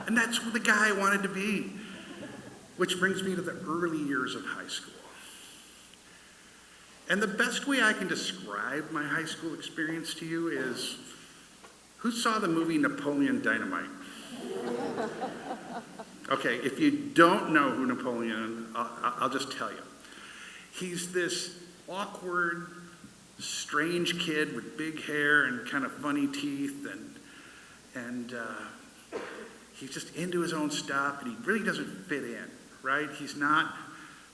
And that's the guy I wanted to be. Which brings me to the early years of high school. And the best way I can describe my high school experience to you is, who saw the movie Napoleon Dynamite? Okay, if you don't know who Napoleon, I'll just tell you. He's this awkward, strange kid with big hair and kind of funny teeth, and he's just into his own stuff, and he really doesn't fit in, right? He's not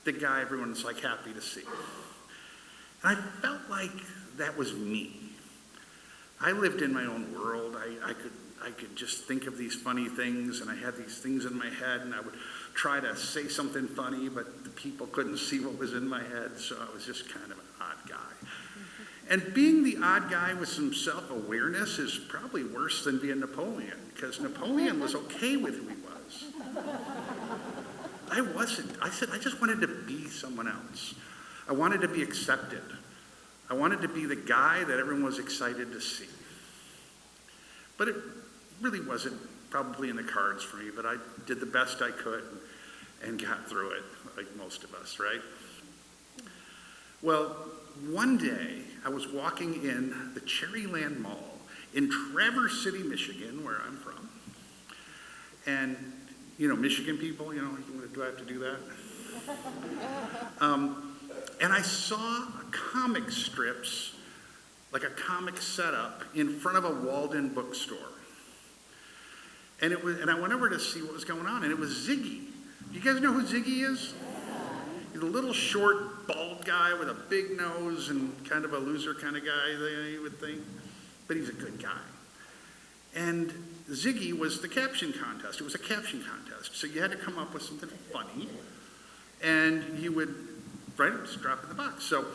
the guy everyone's like happy to see. And I felt like that was me. I lived in my own world. I could just think of these funny things, and I had these things in my head, and I would try to say something funny, but the people couldn't see what was in my head, so I was just kind of an odd guy. And being the odd guy with some self-awareness is probably worse than being Napoleon, because Napoleon was okay with who he was. I wasn't. I said I just wanted to be someone else. I wanted to be accepted. I wanted to be the guy that everyone was excited to see. But it really wasn't probably in the cards for me, but I did the best I could and got through it, like most of us, right? Well, one day I was walking in the Cherryland Mall in Traverse City, Michigan, where I'm from. And, you know, Michigan people, you know, do I have to do that? And I saw comic strips, like a comic setup, in front of a Walden bookstore. And I went over to see what was going on, and it was Ziggy. You guys know who Ziggy is? He's a little short, bald guy with a big nose and kind of a loser kind of guy, you would think. But he's a good guy. And Ziggy was the caption contest. It was a caption contest. So you had to come up with something funny, and you would just drop it in the box. So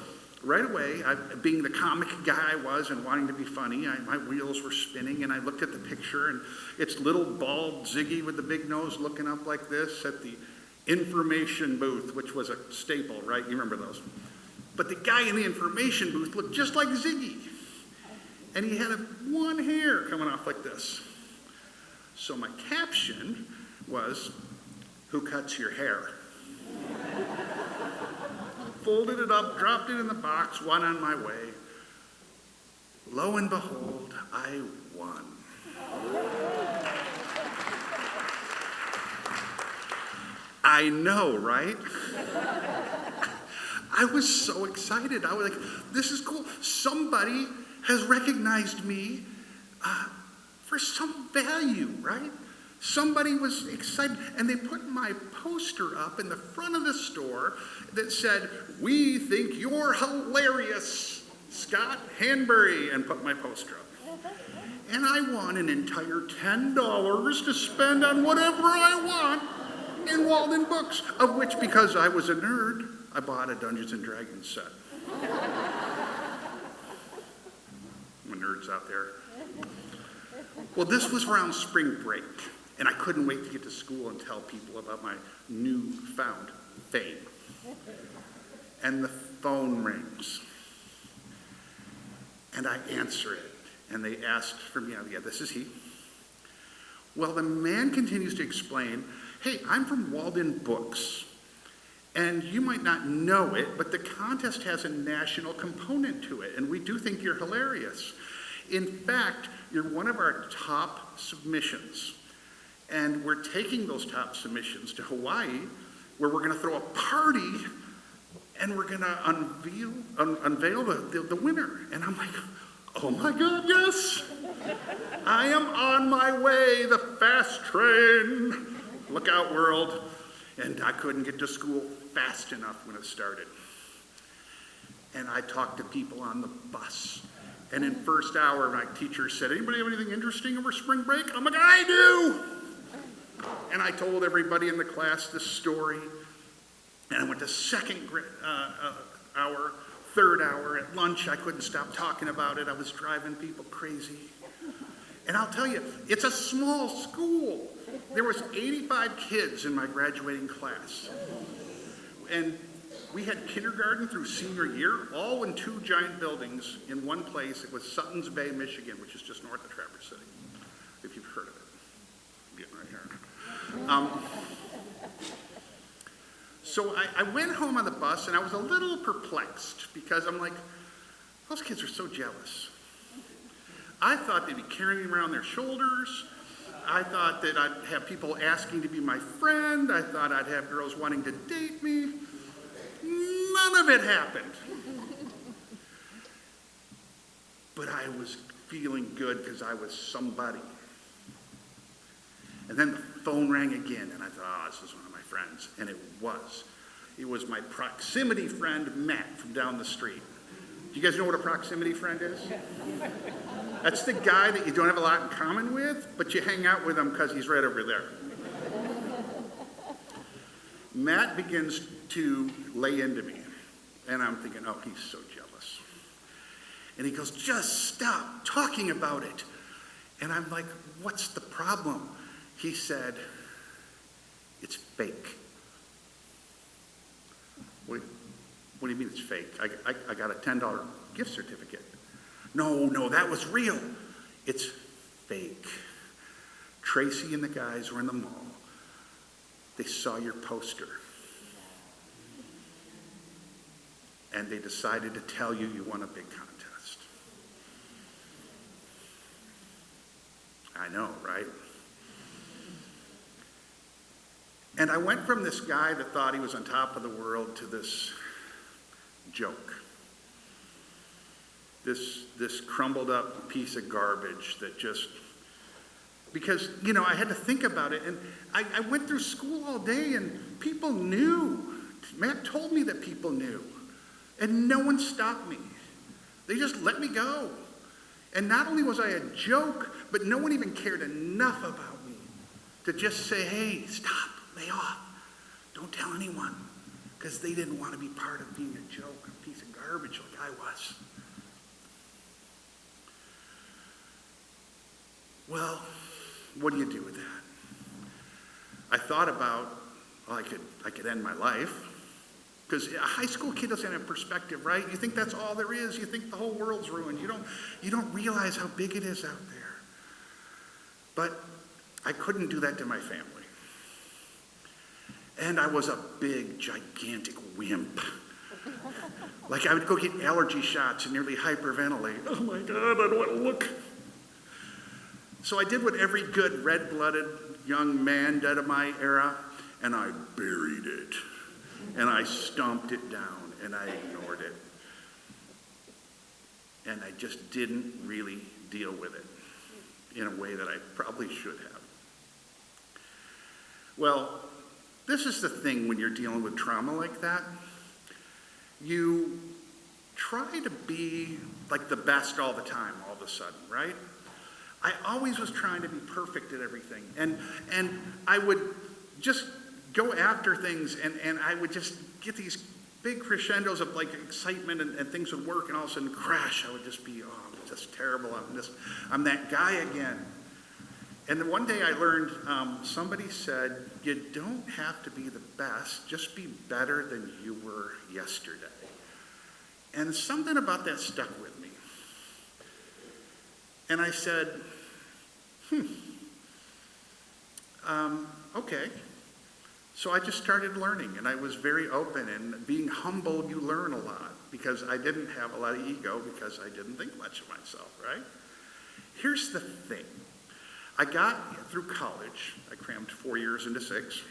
right away, being the comic guy I was and wanting to be funny, my wheels were spinning, and I looked at the picture, and it's little bald Ziggy with the big nose looking up like this at the information booth, which was a staple, right? You remember those. But the guy in the information booth looked just like Ziggy. And he had one hair coming off like this. So my caption was, "Who cuts your hair?" Folded it up, dropped it in the box, went on my way. Lo and behold, I won. I know, right? I was so excited. I was like, this is cool. Somebody has recognized me for some value, right? Somebody was excited, and they put my poster up in the front of the store that said, "We think you're hilarious, Scott Hanbury," and put my poster up. And I won an entire $10 to spend on whatever I want in Walden Books, of which, because I was a nerd, I bought a Dungeons & Dragons set. My nerds out there. Well, this was around spring break, and I couldn't wait to get to school and tell people about my newfound fame. And the phone rings, and I answer it, and they asked for me. Yeah, this is he. Well, the man continues to explain, "Hey, I'm from Walden Books, and you might not know it, but the contest has a national component to it, and we do think you're hilarious. In fact, you're one of our top submissions, and we're taking those top submissions to Hawaii, where we're going to throw a party, and we're going to unveil the winner." And I'm like, oh my God, yes! I am on my way, the fast train. Look out, world. And I couldn't get to school fast enough when it started. And I talked to people on the bus. And in first hour, my teacher said, "Anybody have anything interesting over spring break?" I'm like, "I do!" And I told everybody in the class this story. And I went to second hour, third hour. At lunch, I couldn't stop talking about it. I was driving people crazy. And I'll tell you, it's a small school. There was 85 kids in my graduating class. And we had kindergarten through senior year, all in 2 giant buildings in one place. It was Suttons Bay, Michigan, which is just north of Traverse City, if you've heard of it. I'm getting right here. So I went home on the bus, and I was a little perplexed, because I'm like, those kids are so jealous. I thought they'd be carrying me around their shoulders. I thought that I'd have people asking to be my friend. I thought I'd have girls wanting to date me. None of it happened. But I was feeling good because I was somebody. And then the phone rang again, and I thought, this is one of my friends. And it was. It was my proximity friend, Matt, from down the street. Do you guys know what a proximity friend is? That's the guy that you don't have a lot in common with, but you hang out with him because he's right over there. Matt begins to lay into me, and I'm thinking, oh, he's so jealous. And he goes, "Just stop talking about it." And I'm like, what's the problem? He said, "It's fake." What do you mean it's fake? I got a $10 gift certificate. No, that was real. It's fake. Tracy and the guys were in the mall. They saw your poster. And they decided to tell you you won a big contest. I know, right? And I went from this guy that thought he was on top of the world to this joke. This crumbled up piece of garbage that just, because, I had to think about it. And I went through school all day and people knew. Matt told me that people knew. And no one stopped me. They just let me go. And not only was I a joke, but no one even cared enough about me to just say, hey, stop, lay off. Don't tell anyone. Because they didn't want to be part of being a joke, a piece of garbage like I was. Well, what do you do with that? I thought about, well, I could end my life. Because a high school kid doesn't have perspective, right? You think that's all there is. You think the whole world's ruined. You don't realize how big it is out there. But I couldn't do that to my family. And I was a big, gigantic wimp. Like I would go get allergy shots and nearly hyperventilate. Oh my God, I don't want to look. So I did what every good red-blooded young man did of my era, and I buried it. And I stomped it down, and I ignored it. And I just didn't really deal with it in a way that I probably should have. Well, this is the thing when you're dealing with trauma like that. You try to be like the best all the time, all of a sudden, right? I always was trying to be perfect at everything. And I would just go after things, and I would just get these big crescendos of like excitement, and things would work, and all of a sudden crash. I would just be, I'm just terrible. I'm that guy again. And then one day I learned, somebody said, you don't have to be the best, just be better than you were yesterday. And something about that stuck with me. And I said, okay. So I just started learning, and I was very open, and being humble, you learn a lot, because I didn't have a lot of ego, because I didn't think much of myself, right? Here's the thing. I got through college. I crammed 4 years into 6.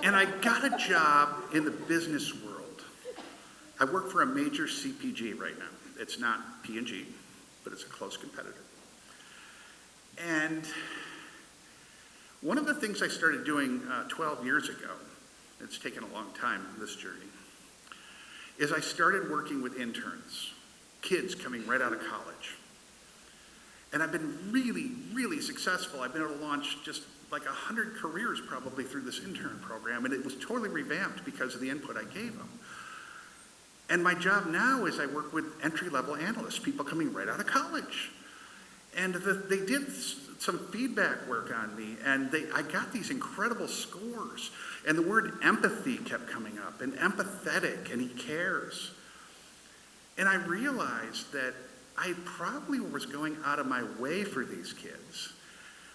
And I got a job in the business world. I work for a major CPG right now. It's not P&G, but it's a close competitor. And one of the things I started doing 12 years ago, it's taken a long time, this journey, is I started working with interns, kids coming right out of college. And I've been really, really successful. I've been able to launch just like 100 careers probably through this intern program, and it was totally revamped because of the input I gave them. And my job now is I work with entry-level analysts, people coming right out of college. And they did some feedback work on me, and I got these incredible scores. And the word empathy kept coming up, and empathetic, and he cares. And I realized that I probably was going out of my way for these kids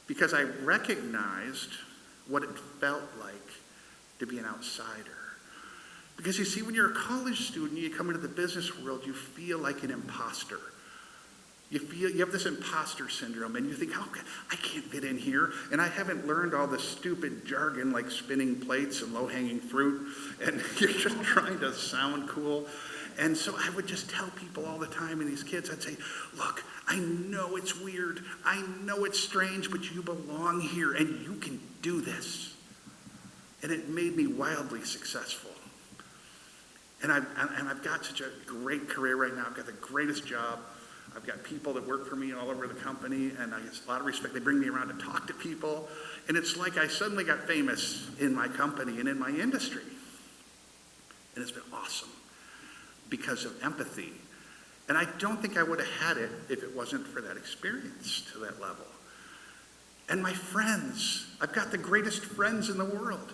because I recognized what it felt like to be an outsider. Because you see, when you're a college student, you come into the business world, you feel like an imposter. You have this imposter syndrome, and you think, I can't fit in here, and I haven't learned all this stupid jargon like spinning plates and low-hanging fruit, and you're just trying to sound cool. And so I would just tell people all the time, and these kids, I'd say, look, I know it's weird, I know it's strange, but you belong here, and you can do this. And it made me wildly successful. And I've got such a great career right now. I've got the greatest job. I've got people that work for me all over the company, and I get a lot of respect. They bring me around to talk to people. And it's like I suddenly got famous in my company and in my industry. And it's been awesome because of empathy. And I don't think I would have had it if it wasn't for that experience to that level. And my friends, I've got the greatest friends in the world.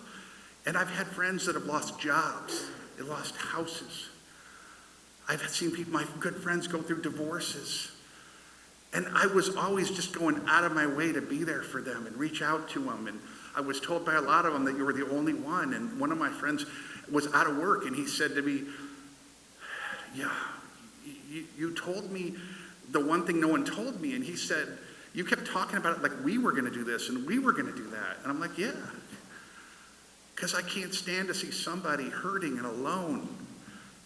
And I've had friends that have lost jobs. They lost houses. I've seen people, my good friends, go through divorces. And I was always just going out of my way to be there for them and reach out to them. And I was told by a lot of them that you were the only one. And one of my friends was out of work, and he said to me, yeah, you told me the one thing no one told me. And he said, You kept talking about it like we were going to do this and we were going to do that. And I'm like, yeah. Because I can't stand to see somebody hurting and alone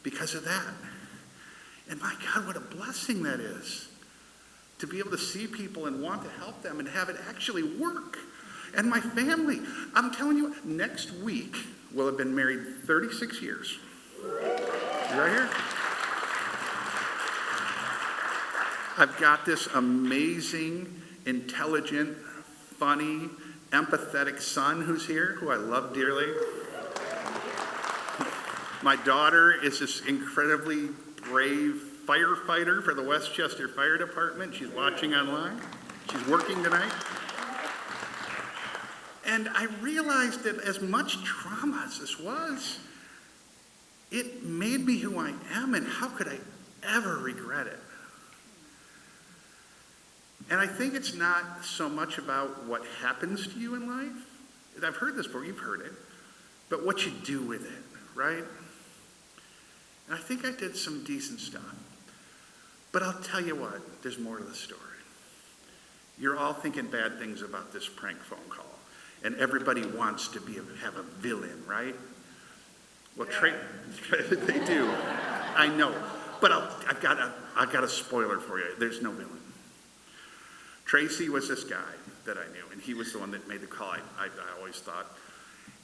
because of that. And my God, what a blessing that is. To be able to see people and want to help them and have it actually work. And my family, I'm telling you, next week we'll have been married 36 years. Right here. I've got this amazing, intelligent, funny, empathetic son who's here, who I love dearly. My daughter is this incredibly brave firefighter for the Westchester Fire Department. She's watching online. She's working tonight. And I realized that as much trauma as this was, it made me who I am, and how could I ever regret it? And I think it's not so much about what happens to you in life. I've heard this before, you've heard it, but what you do with it, right? And I think I did some decent stuff. But I'll tell you what, there's more to the story. You're all thinking bad things about this prank phone call. And everybody wants to have a villain, right? Well, they do. I know. But I've got a spoiler for you. There's no villain. Tracy was this guy that I knew, and he was the one that made the call, I always thought.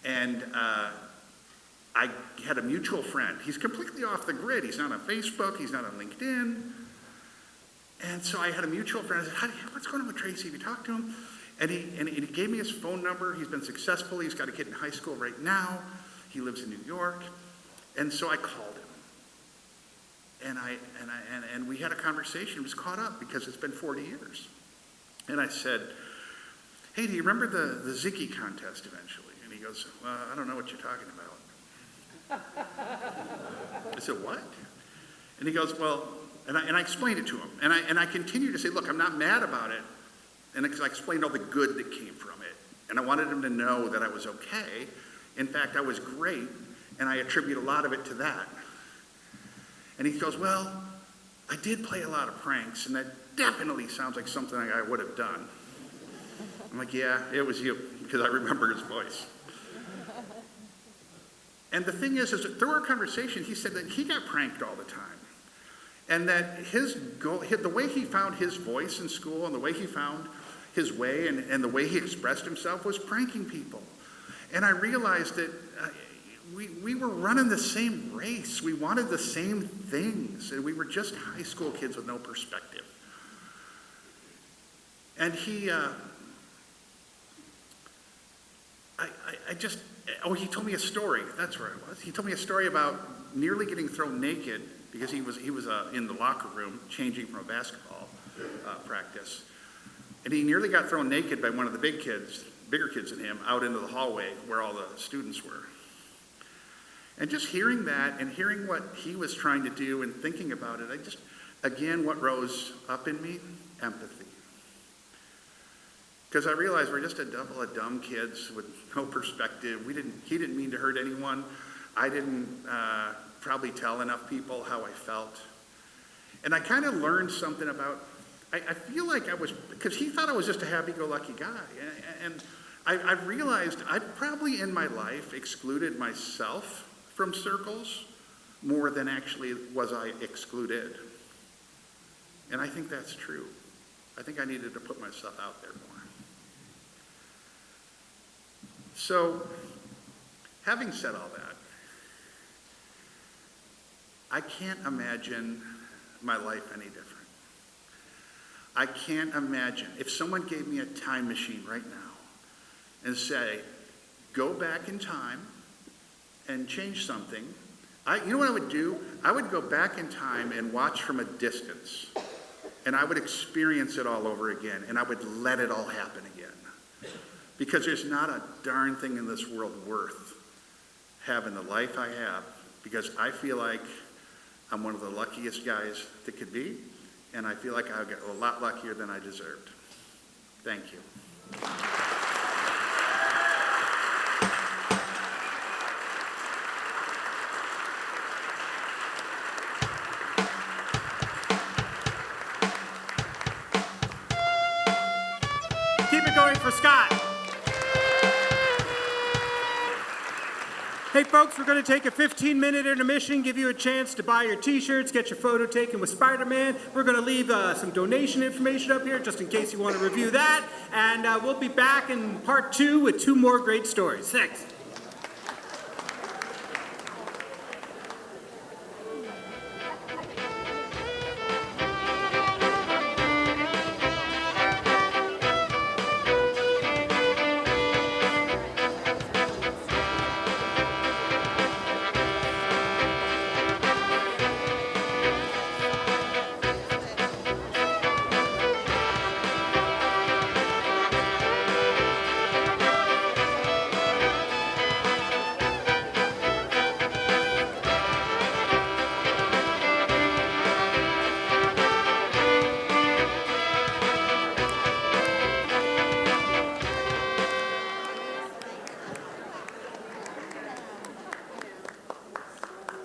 And I had a mutual friend. He's completely off the grid. He's not on Facebook. He's not on LinkedIn. And so I had a mutual friend. I said, what's going on with Tracy? Have you talked to him? And he gave me his phone number. He's been successful. He's got a kid in high school right now. He lives in New York. And so I called him. And we had a conversation. It was caught up because it's been 40 years. And I said, hey, do you remember the Ziggy contest eventually? And he goes, well, I don't know what you're talking about. I said, what? And he goes, well, and I explained it to him. And I continued to say, look, I'm not mad about it. And I explained all the good that came from it. And I wanted him to know that I was okay. In fact, I was great. And I attribute a lot of it to that. And he goes, well, I did play a lot of pranks, and that definitely sounds like something I would have done. I'm like, yeah, it was you, because I remember his voice. And the thing is that through our conversation, he said that he got pranked all the time. And that the way he found his voice in school and the way he found his way and the way he expressed himself was pranking people. And I realized that we were running the same race. We wanted the same things. And we were just high school kids with no perspective. And he told me a story. That's where I was. He told me a story about nearly getting thrown naked because he was in the locker room changing from a basketball practice. And he nearly got thrown naked by one of the bigger kids than him, out into the hallway where all the students were. And just hearing that and hearing what he was trying to do and thinking about it, again, what rose up in me? Empathy. Because I realized we're just a couple of dumb kids with no perspective. He didn't mean to hurt anyone. I didn't probably tell enough people how I felt. And I kind of learned something about, I feel like because he thought I was just a happy-go-lucky guy. And I realized I probably in my life excluded myself from circles more than actually was I excluded. And I think that's true. I think I needed to put myself out there more. So, having said all that, I can't imagine my life any different. I can't imagine if someone gave me a time machine right now and say, go back in time and change something. You know what I would do? I would go back in time and watch from a distance. And I would experience it all over again. And I would let it all happen again. Because there's not a darn thing in this world worth having the life I have. Because I feel like I'm one of the luckiest guys that could be. And I feel like I got a lot luckier than I deserved. Thank you. Keep it going for Scott. Hey folks, we're going to take a 15-minute intermission, give you a chance to buy your t-shirts, get your photo taken with Spider-Man. We're going to leave some donation information up here just in case you want to review that. And we'll be back in part 2 with 2 more great stories. Thanks.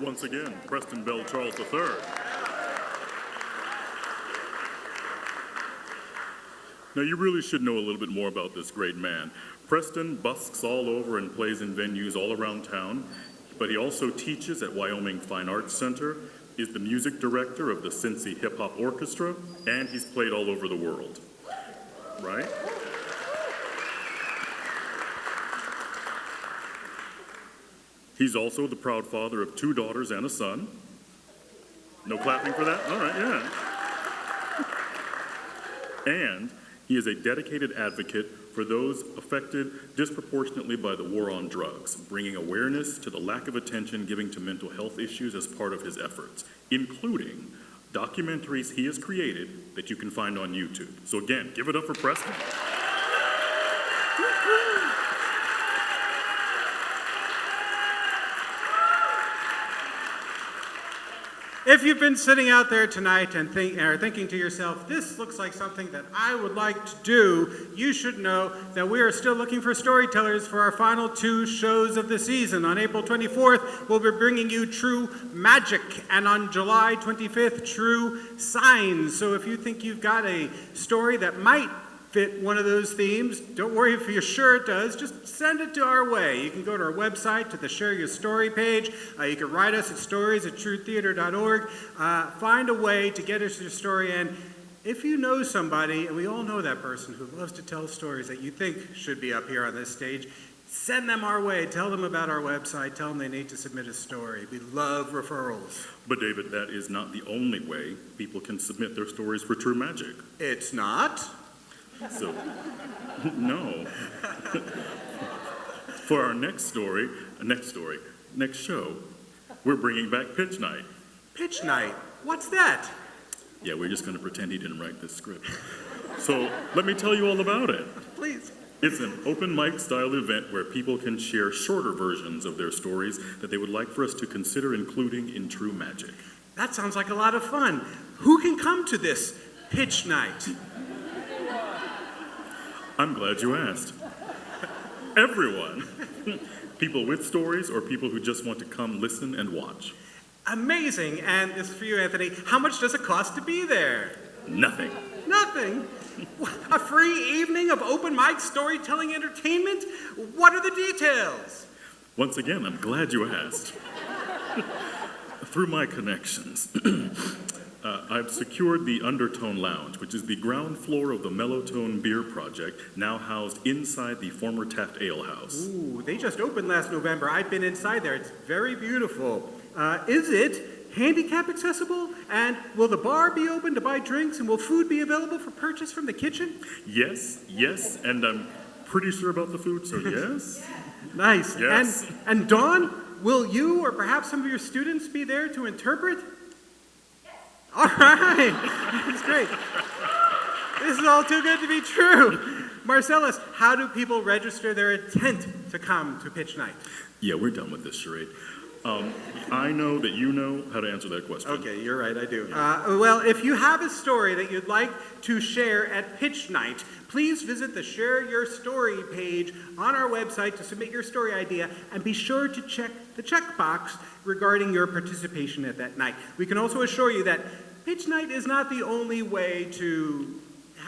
Once again, Preston Bell Charles III. Now, you really should know a little bit more about this great man. Preston busks all over and plays in venues all around town, but he also teaches at Wyoming Fine Arts Center, is the music director of the Cincy Hip Hop Orchestra, and he's played all over the world. Right? He's also the proud father of 2 daughters and a son. No clapping for that? All right, yeah. And he is a dedicated advocate for those affected disproportionately by the war on drugs, bringing awareness to the lack of attention given to mental health issues as part of his efforts, including documentaries he has created that you can find on YouTube. So again, give it up for Preston. If you've been sitting out there tonight and thinking to yourself, this looks like something that I would like to do, you should know that we are still looking for storytellers for our final 2 shows of the season. On April 24th, we'll be bringing you True Magic, and on July 25th, True Signs. So if you think you've got a story that might fit one of those themes, don't worry if you're sure it does, just send it to our way. You can go to our website, to the Share Your Story page. You can write us at stories@truetheater.org. Find a way to get us your story, and if you know somebody, and we all know that person who loves to tell stories that you think should be up here on this stage, send them our way. Tell them about our website. Tell them they need to submit a story. We love referrals. But David, that is not the only way people can submit their stories for True Magic. It's not? So, no. For our next show, we're bringing back Pitch Night. Pitch Night? What's that? Yeah, we're just going to pretend he didn't write this script. So, let me tell you all about it. Please. It's an open mic style event where people can share shorter versions of their stories that they would like for us to consider including in True Magic. That sounds like a lot of fun. Who can come to this Pitch Night? I'm glad you asked. Everyone. People with stories or people who just want to come listen and watch. Amazing. And this is for you, Anthony. How much does it cost to be there? Nothing. Nothing? A free evening of open mic storytelling entertainment? What are the details? Once again, I'm glad you asked. Through my connections, I've secured the Undertone Lounge, which is the ground floor of the Mellowtone Beer Project, now housed inside the former Taft Ale House. Ooh, they just opened last November. I've been inside there. It's very beautiful. Is it handicap accessible? And will the bar be open to buy drinks? And will food be available for purchase from the kitchen? Yes, and I'm pretty sure about the food, so yes. Nice. Yes. And Dawn, will you or perhaps some of your students be there to interpret? Yes. All right. That's great. This is all too good to be true. Marcellus, how do people register their intent to come to Pitch Night? Yeah, we're done with this charade. I know that you know how to answer that question. Okay, you're right, I do. Well, if you have a story that you'd like to share at Pitch Night, please visit the Share Your Story page on our website to submit your story idea, and be sure to check the checkbox regarding your participation at that night. We can also assure you that Pitch Night is not the only way to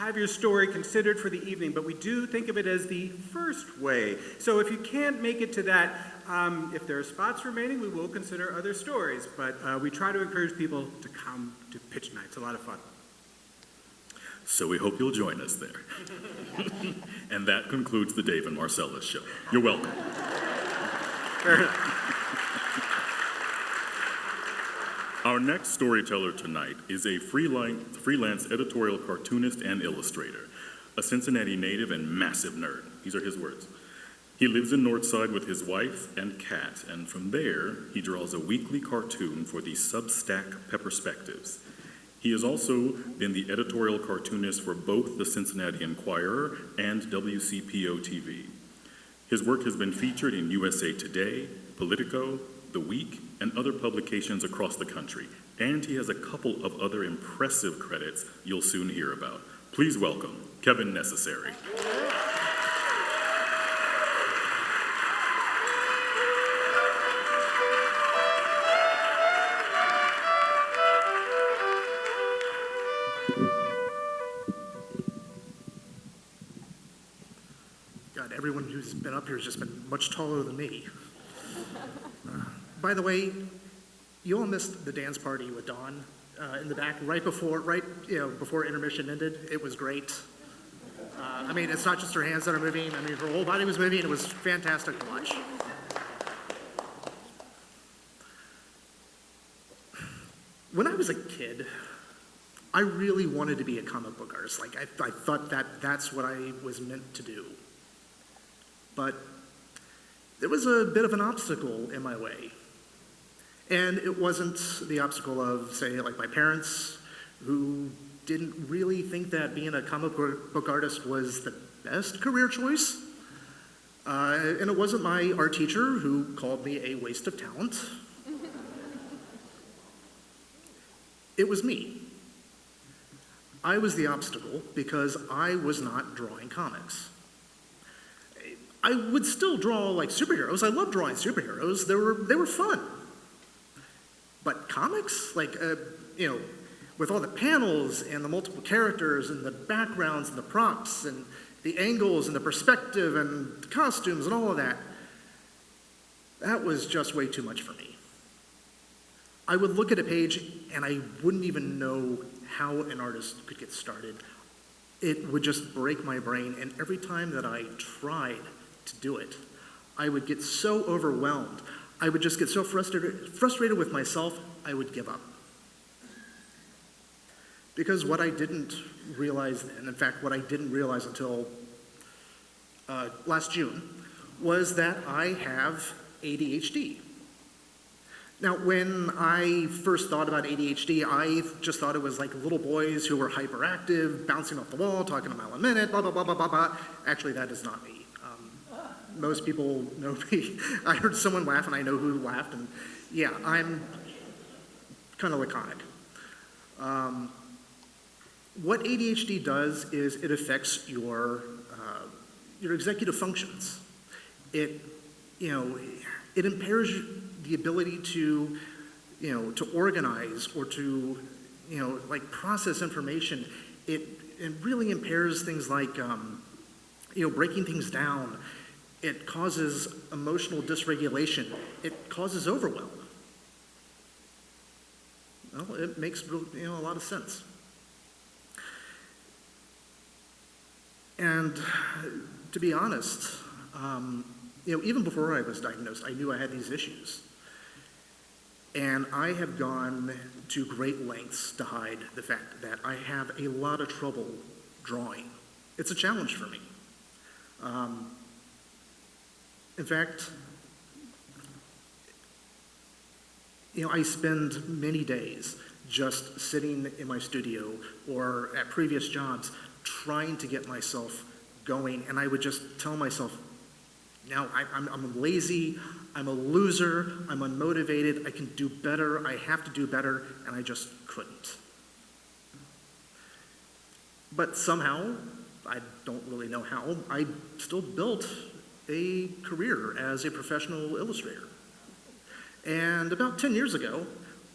have your story considered for the evening, but we do think of it as the first way. So if you can't make it to that, if there are spots remaining, we will consider other stories, but we try to encourage people to come to pitch night. It's a lot of fun. So we hope you'll join us there. And that concludes the Dave and Marcellus show. You're welcome. Our next storyteller tonight is a freelance editorial cartoonist and illustrator, a Cincinnati native and massive nerd. These are his words. He lives in Northside with his wife and cat, and from there, he draws a weekly cartoon for the Substack Pepperspectives. He has also been the editorial cartoonist for both the Cincinnati Enquirer and WCPO-TV. His work has been featured in USA Today, Politico, The Week, and other publications across the country, and he has a couple of other impressive credits you'll soon hear about. Please welcome Kevin Necessary. God, everyone who's been up here has just been much taller than me. By the way, you all missed the dance party with Dawn in the back before intermission ended. It was great. I mean, it's not just her hands that are moving. I mean, her whole body was moving. It was fantastic to watch. When I was a kid, I really wanted to be a comic book artist. Like, I thought that's what I was meant to do. But there was a bit of an obstacle in my way. And it wasn't the obstacle of, say, like my parents, who didn't really think that being a comic book artist was the best career choice. And it wasn't my art teacher who called me a waste of talent. It was me. I was the obstacle because I was not drawing comics. I would still draw like superheroes. I love drawing superheroes. They were fun. But comics, like, with all the panels and the multiple characters and the backgrounds and the props and the angles and the perspective and the costumes and all of that, that was just way too much for me. I would look at a page and I wouldn't even know how an artist could get started. It would just break my brain, and every time that I tried to do it, I would get so overwhelmed. I would just get so frustrated with myself, I would give up. Because what I didn't realize then, in fact, what I didn't realize until last June, was that I have ADHD. Now, when I first thought about ADHD, I just thought it was like little boys who were hyperactive, bouncing off the wall, talking a mile a minute, blah, blah, blah, blah, blah, blah. Actually, that is not me. Most people know me. I heard someone laugh, and I know who laughed, and yeah, I'm kind of laconic. What ADHD does is it affects your executive functions. It impairs the ability to organize or to, process information. It really impairs things like, breaking things down. It causes emotional dysregulation. It causes overwhelm. Well, it makes a lot of sense. And to be honest, even before I was diagnosed, I knew I had these issues. And I have gone to great lengths to hide the fact that I have a lot of trouble drawing. It's a challenge for me. In fact, I spend many days just sitting in my studio or at previous jobs trying to get myself going, and I would just tell myself, no, I'm lazy, I'm a loser, I'm unmotivated, I can do better, I have to do better, and I just couldn't. But somehow, I don't really know how, I still built a career as a professional illustrator. And about 10 years ago,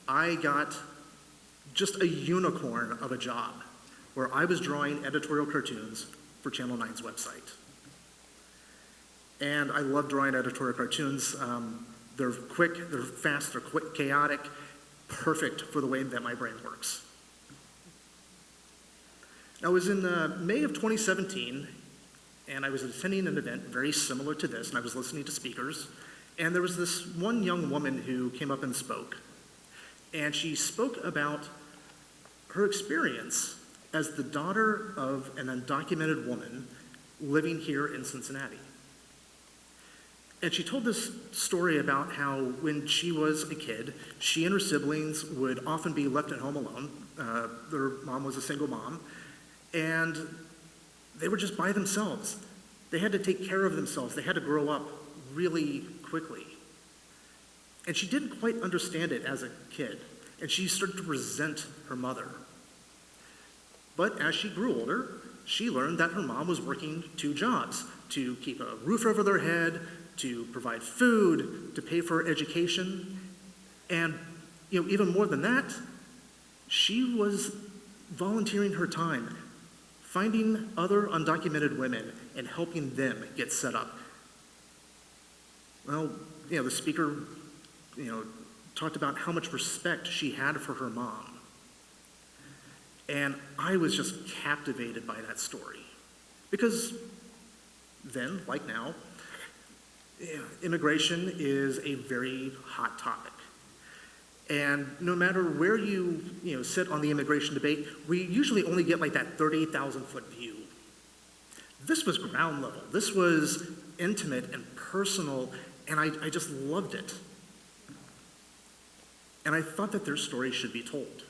I got just a unicorn of a job. where I was drawing editorial cartoons for Channel 9's website. And I love drawing editorial cartoons. They're quick, they're fast, they're quick, chaotic, perfect for the way that my brain works. I was in May of 2017, and I was attending an event very similar to this, and I was listening to speakers, and there was this one young woman who came up and spoke. And she spoke about her experience as the daughter of an undocumented woman living here in Cincinnati. And she told this story about how when she was a kid, she and her siblings would often be left at home alone. Their mom was a single mom, and they were just by themselves. They had to take care of themselves. They had to grow up really quickly. And she didn't quite understand it as a kid, and she started to resent her mother. But as she grew older, she learned that her mom was working 2 jobs to keep a roof over their head, to provide food, to pay for education, and even more than that, she was volunteering her time, finding other undocumented women and helping them get set up. Well, the speaker, talked about how much respect she had for her mom. And I was just captivated by that story. Because then, like now, immigration is a very hot topic. And no matter where you sit on the immigration debate, we usually only get like that 30,000-foot view. This was ground level. This was intimate and personal, and I just loved it. And I thought that their story should be told.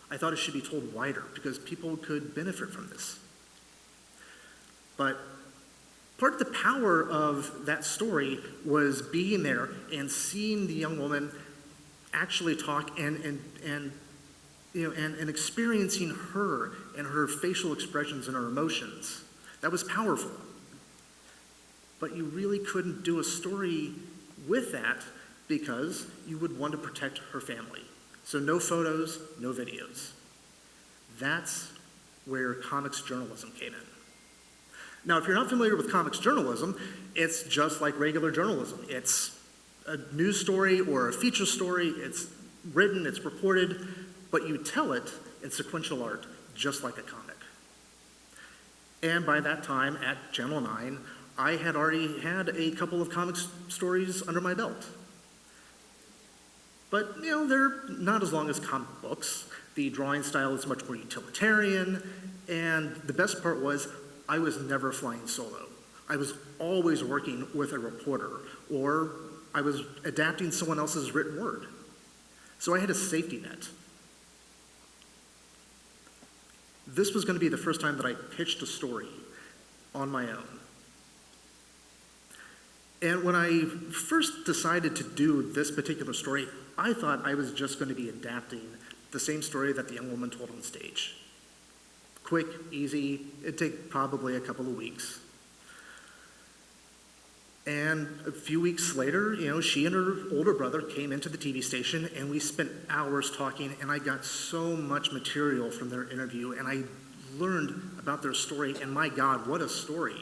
I thought it should be told wider because people could benefit from this. But part of the power of that story was being there and seeing the young woman actually talk and experiencing her and her facial expressions and her emotions. That was powerful. But you really couldn't do a story with that because you would want to protect her family. So no photos, no videos. That's where comics journalism came in. Now, if you're not familiar with comics journalism, it's just like regular journalism. It's a news story or a feature story. It's written, it's reported, but you tell it in sequential art, just like a comic. And by that time at Channel 9, I had already had a couple of comics stories under my belt. But, they're not as long as comic books. The drawing style is much more utilitarian, and the best part was I was never flying solo. I was always working with a reporter, or I was adapting someone else's written word. So I had a safety net. This was going to be the first time that I pitched a story on my own. And when I first decided to do this particular story, I thought I was just going to be adapting the same story that the young woman told on stage. Quick, easy, it'd take probably a couple of weeks. And a few weeks later, she and her older brother came into the TV station and we spent hours talking, and I got so much material from their interview, and I learned about their story, and my God, what a story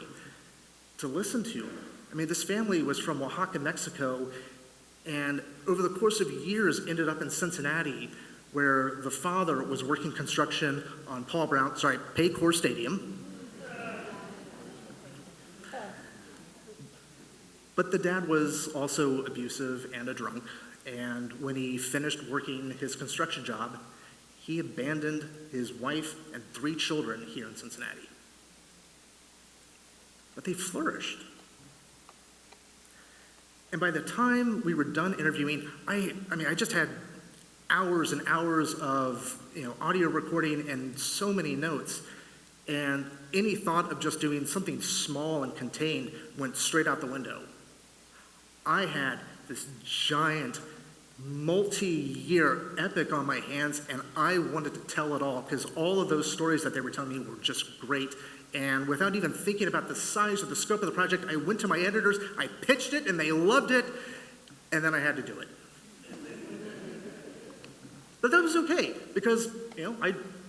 to listen to. I mean, this family was from Oaxaca, Mexico, and over the course of years ended up in Cincinnati, where the father was working construction on Paycor Stadium. But the dad was also abusive and a drunk, and when he finished working his construction job, he abandoned his wife and 3 children here in Cincinnati. But they flourished. And by the time we were done interviewing, I just had hours and hours of audio recording and so many notes, and any thought of just doing something small and contained went straight out the window. I had this giant, multi-year epic on my hands, and I wanted to tell it all because all of those stories that they were telling me were just great. And without even thinking about the size or the scope of the project, I went to my editors, I pitched it, and they loved it, and then I had to do it. But that was okay, because,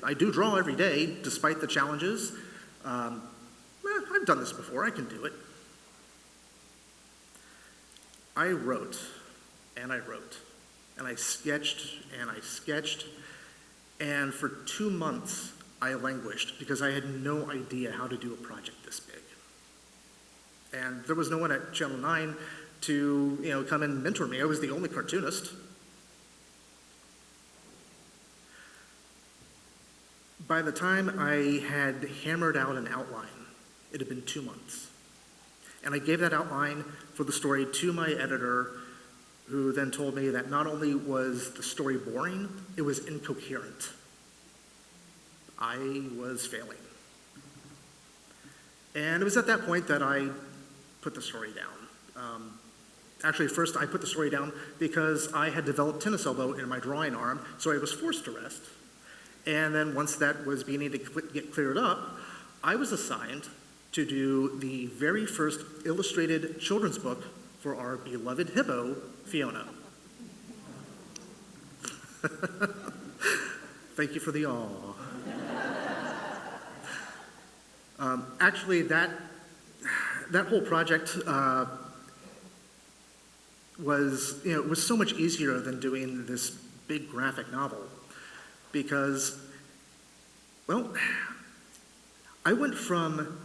I do draw every day, despite the challenges. I've done this before, I can do it. I wrote, and I wrote, and I sketched, and for 2 months, I languished because I had no idea how to do a project this big. And there was no one at Channel 9 to, come and mentor me. I was the only cartoonist. By the time I had hammered out an outline, it had been 2 months. And I gave that outline for the story to my editor, who then told me that not only was the story boring, it was incoherent. I was failing. And it was at that point that I put the story down. Actually, first I put the story down because I had developed tennis elbow in my drawing arm, so I was forced to rest. And then once that was beginning to get cleared up, I was assigned to do the very first illustrated children's book for our beloved hippo, Fiona. Thank you for the awe. Actually, that whole project was so much easier than doing this big graphic novel because, I went from,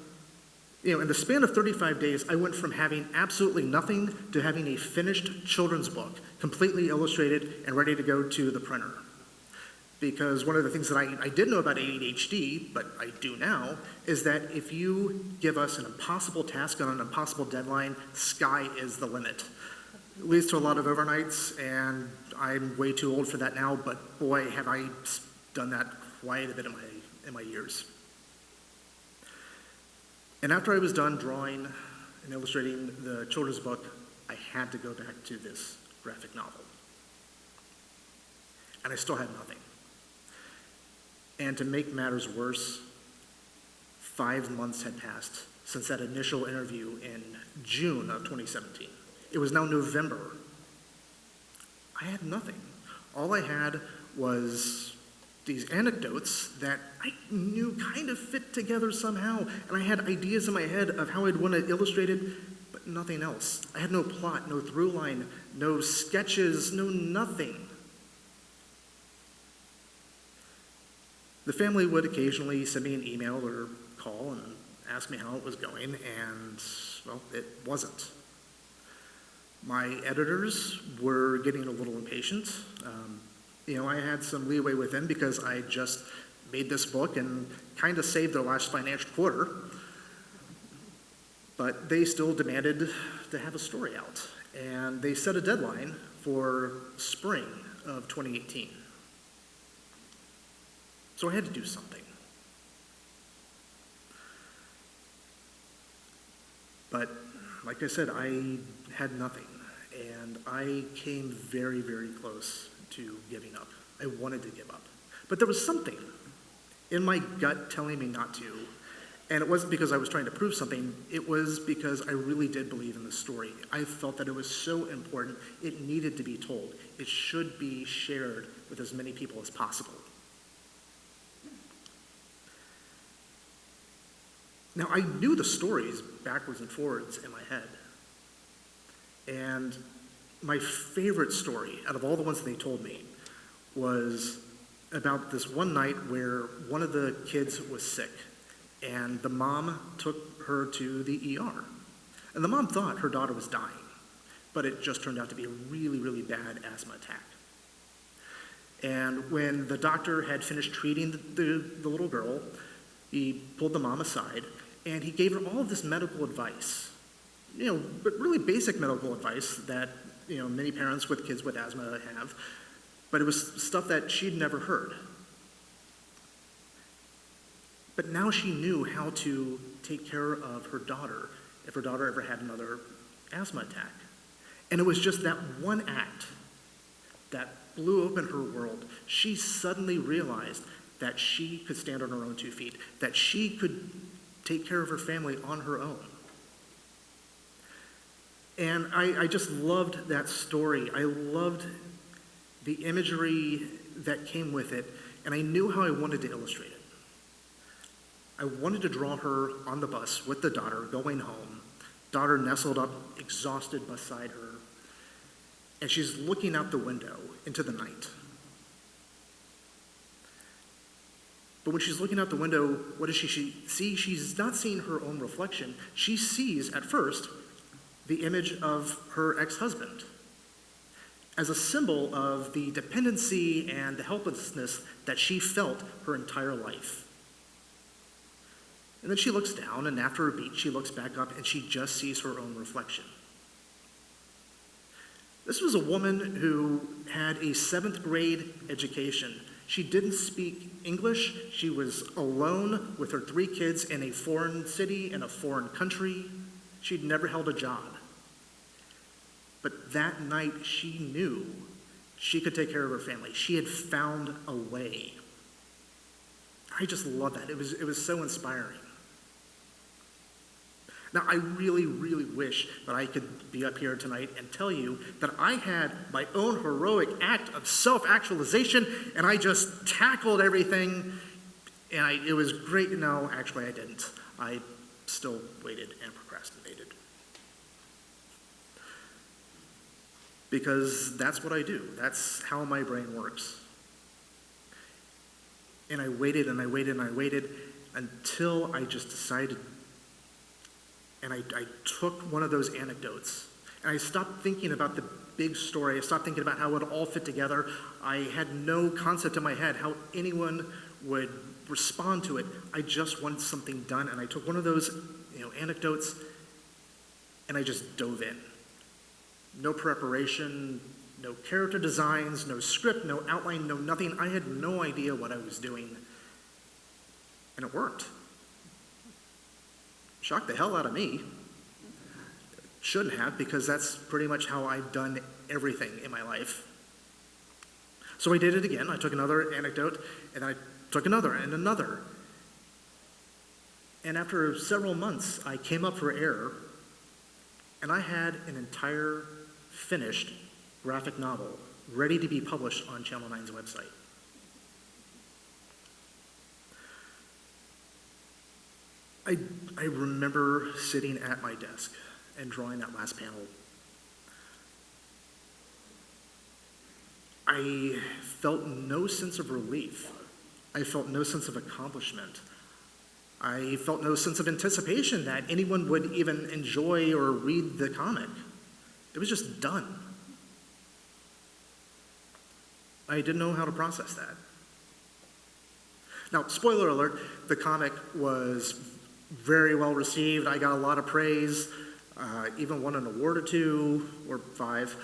in the span of 35 days, I went from having absolutely nothing to having a finished children's book, completely illustrated and ready to go to the printer. Because one of the things that I did know about ADHD, but I do now, is that if you give us an impossible task on an impossible deadline, sky is the limit. It leads to a lot of overnights, and I'm way too old for that now, but boy, have I done that quite a bit in my years. And after I was done drawing and illustrating the children's book, I had to go back to this graphic novel. And I still had nothing. And to make matters worse, 5 months had passed since that initial interview in June of 2017. It was now November. I had nothing. All I had was these anecdotes that I knew kind of fit together somehow, and I had ideas in my head of how I'd want to illustrate it, but nothing else. I had no plot, no through line, no sketches, no nothing. The family would occasionally send me an email or call and ask me how it was going, and, it wasn't. My editors were getting a little impatient. I had some leeway with them because I just made this book and kind of saved their last financial quarter. But they still demanded to have a story out, and they set a deadline for spring of 2018. So I had to do something. But like I said, I had nothing, and I came very, very close to giving up. I wanted to give up. But there was something in my gut telling me not to, and it wasn't because I was trying to prove something, it was because I really did believe in the story. I felt that it was so important, it needed to be told. It should be shared with as many people as possible. Now, I knew the stories backwards and forwards in my head. And my favorite story out of all the ones that they told me was about this one night where one of the kids was sick, and the mom took her to the ER. And the mom thought her daughter was dying, but it just turned out to be a really, really bad asthma attack. And when the doctor had finished treating the little girl, he pulled the mom aside, and he gave her all of this medical advice, but really basic medical advice that, many parents with kids with asthma have, but it was stuff that she'd never heard. But now she knew how to take care of her daughter if her daughter ever had another asthma attack. And it was just that one act that blew open her world. She suddenly realized that she could stand on her own 2 feet, that she could take care of her family on her own. And I just loved that story. I loved the imagery that came with it, and I knew how I wanted to illustrate it. I wanted to draw her on the bus with the daughter going home, daughter nestled up, exhausted beside her, and she's looking out the window into the night. But when she's looking out the window, what does she see? She's not seeing her own reflection. She sees, at first, the image of her ex-husband as a symbol of the dependency and the helplessness that she felt her entire life. And then she looks down, and after a beat, she looks back up, and she just sees her own reflection. This was a woman who had a 7th grade education. She didn't speak English. She was alone with her 3 kids in a foreign city, in a foreign country. She'd never held a job. But that night, she knew she could take care of her family. She had found a way. I just love that. It was so inspiring. Now, I really, really wish that I could be up here tonight and tell you that I had my own heroic act of self-actualization and I just tackled everything and it was great. No, actually I didn't. I still waited and procrastinated. Because that's what I do. That's how my brain works. And I waited and I waited and I waited until I just decided. And I took one of those anecdotes, and I stopped thinking about the big story. I stopped thinking about how it would all fit together. I had no concept in my head how anyone would respond to it. I just wanted something done, and I took one of those, anecdotes, and I just dove in. No preparation, no character designs, no script, no outline, no nothing. I had no idea what I was doing, and it worked. Shocked the hell out of me. Shouldn't have, because that's pretty much how I've done everything in my life. So I did it again. I took another anecdote, and I took another and another. And after several months, I came up for air, and I had an entire finished graphic novel ready to be published on Channel 9's website. I remember sitting at my desk and drawing that last panel. I felt no sense of relief. I felt no sense of accomplishment. I felt no sense of anticipation that anyone would even enjoy or read the comic. It was just done. I didn't know how to process that. Now, spoiler alert, the comic was very well received. I got a lot of praise, even won an award or 2 or 5.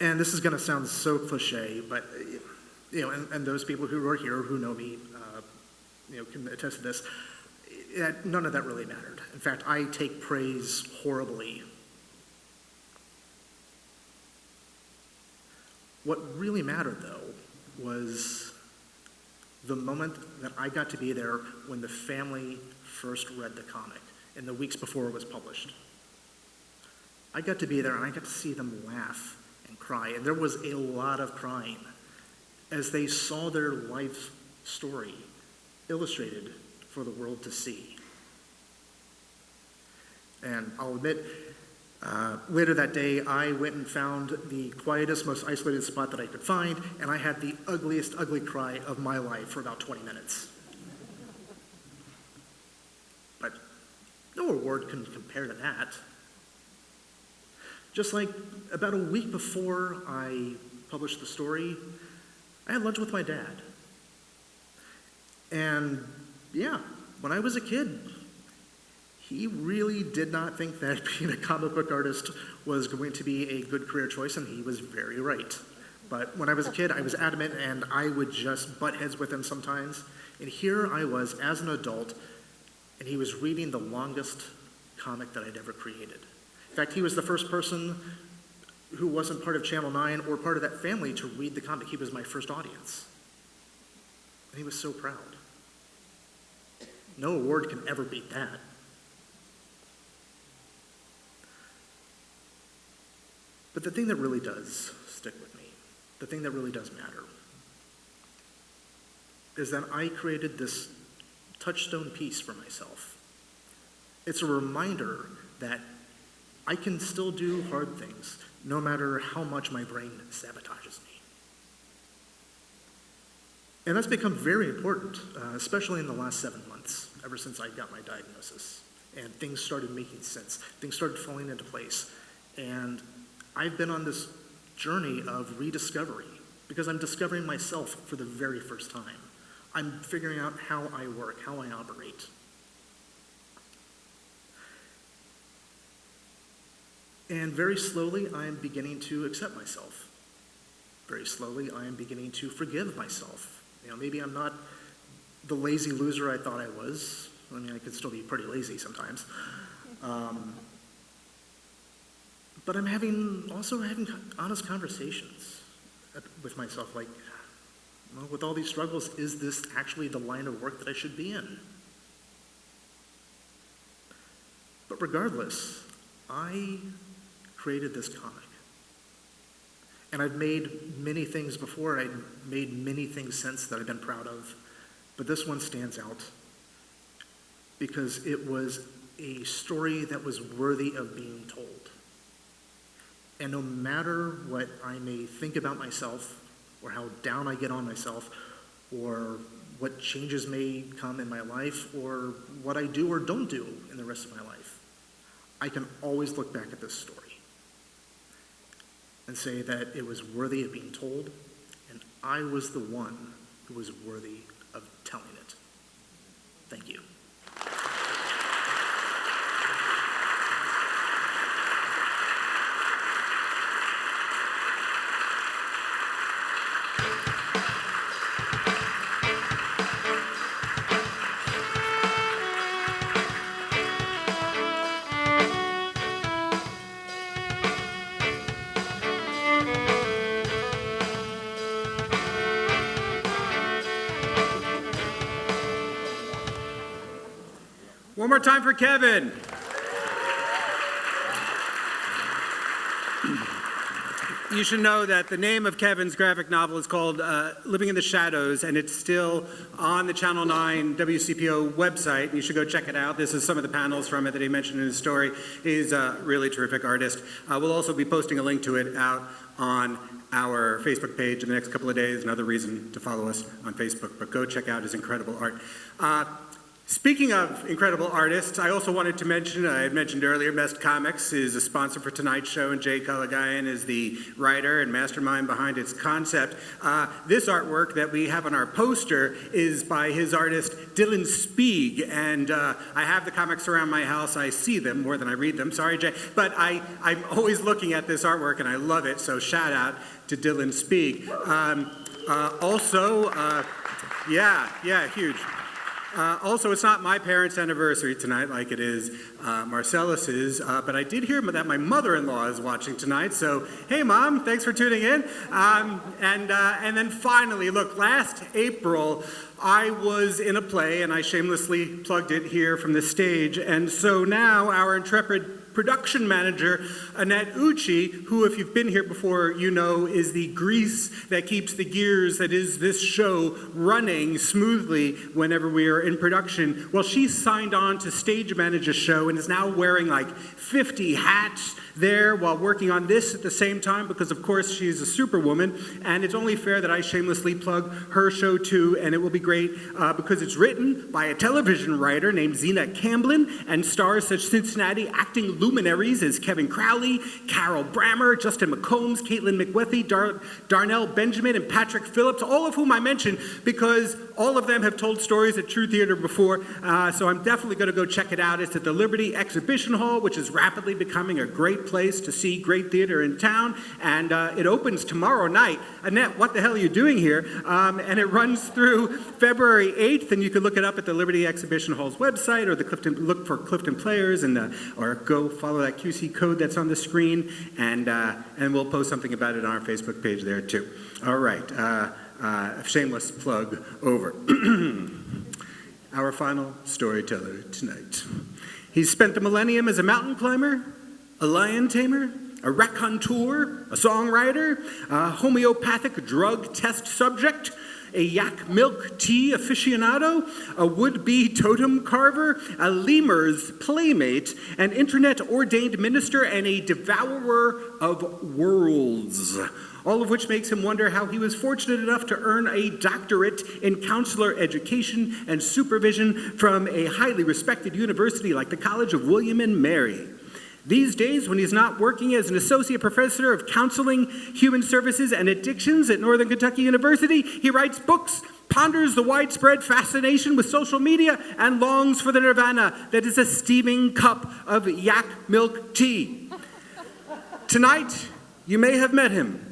And this is going to sound so cliche, but and those people who are here who know me, can attest to this. None of that really mattered. In fact, I take praise horribly. What really mattered, though, was the moment that I got to be there when the family first read the comic in the weeks before it was published. I got to be there and I got to see them laugh and cry, and there was a lot of crying as they saw their life story illustrated for the world to see. And I'll admit, later that day, I went and found the quietest, most isolated spot that I could find, and I had the ugliest ugly cry of my life for about 20 minutes. But no award can compare to that. Just like about a week before I published the story, I had lunch with my dad. And yeah, when I was a kid, he really did not think that being a comic book artist was going to be a good career choice, and he was very right. But when I was a kid, I was adamant, and I would just butt heads with him sometimes. And here I was as an adult, and he was reading the longest comic that I'd ever created. In fact, he was the first person who wasn't part of Channel 9 or part of that family to read the comic. He was my first audience. And he was so proud. No award can ever beat that. But the thing that really does stick with me, the thing that really does matter, is that I created this touchstone piece for myself. It's a reminder that I can still do hard things, no matter how much my brain sabotages me. And that's become very important, especially in the last 7 months, ever since I got my diagnosis. And things started making sense. Things started falling into place. And I've been on this journey of rediscovery because I'm discovering myself for the very first time. I'm figuring out how I work, how I operate. And very slowly, I am beginning to accept myself. Very slowly, I am beginning to forgive myself. Maybe I'm not the lazy loser I thought I was. I mean, I could still be pretty lazy sometimes. But I'm also having honest conversations with myself, like, well, with all these struggles, is this actually the line of work that I should be in? But regardless, I created this comic. And I've made many things before, and I've made many things since that I've been proud of. But this one stands out because it was a story that was worthy of being told. And no matter what I may think about myself, or how down I get on myself, or what changes may come in my life, or what I do or don't do in the rest of my life, I can always look back at this story and say that it was worthy of being told, and I was the one who was worthy of telling it. Thank you. One more time for Kevin. You should know that the name of Kevin's graphic novel is called Living in the Shadows, and it's still on the Channel 9 WCPO website. You should go check it out. This is some of the panels from it that he mentioned in his story. He's a really terrific artist. We'll also be posting a link to it out on our Facebook page in the next couple of days, another reason to follow us on Facebook. But go check out his incredible art. Speaking of incredible artists, I also wanted to mention, I had mentioned earlier, Mest Comics is a sponsor for tonight's show, and Jay Culligan is the writer and mastermind behind its concept. This artwork that we have on our poster is by his artist, Dylan Spieg, and I have the comics around my house. I see them more than I read them. Sorry, Jay. But I'm always looking at this artwork, and I love it, so shout out to Dylan Spieg. Huge. Also, it's not my parents' anniversary tonight like it is Marcellus's, but I did hear that my mother-in-law is watching tonight, so hey, Mom, thanks for tuning in. And then finally, look, last April, I was in a play, and I shamelessly plugged it here from the stage, and so now our intrepid production manager, Annette Ucci, who, if you've been here before, you know is the grease that keeps the gears that is this show running smoothly whenever we are in production. Well, she signed on to stage manage a show and is now wearing like 50 hats there while working on this at the same time because, of course, she's a superwoman, and it's only fair that I shamelessly plug her show too, and it will be great because it's written by a television writer named Zena Camblin and stars such Cincinnati acting luminaries as Kevin Crowley, Carol Brammer, Justin McCombs, Caitlin McWethy, Darnell Benjamin, and Patrick Phillips, all of whom I mention because all of them have told stories at True Theater before, so I'm definitely going to go check it out. It's at the Liberty Exhibition Hall, which is rapidly becoming a great place to see great theater in town, and it opens tomorrow night. Annette, what the hell are you doing here? And it runs through February 8th, and you can look it up at the Liberty Exhibition Hall's website, or look for Clifton Players, and or go follow that QC code that's on the screen, and we'll post something about it on our Facebook page there too. All right, shameless plug over. Our final storyteller tonight. He's spent the millennium as a mountain climber, a lion tamer, a raconteur, a songwriter, a homeopathic drug test subject, a yak milk tea aficionado, a would-be totem carver, a lemur's playmate, an internet-ordained minister, and a devourer of worlds. All of which makes him wonder how he was fortunate enough to earn a doctorate in counselor education and supervision from a highly respected university like the College of William and Mary. These days, when he's not working as an associate professor of counseling, human services, and addictions at Northern Kentucky University, he writes books, ponders the widespread fascination with social media, and longs for the nirvana that is a steaming cup of yak milk tea. Tonight, you may have met him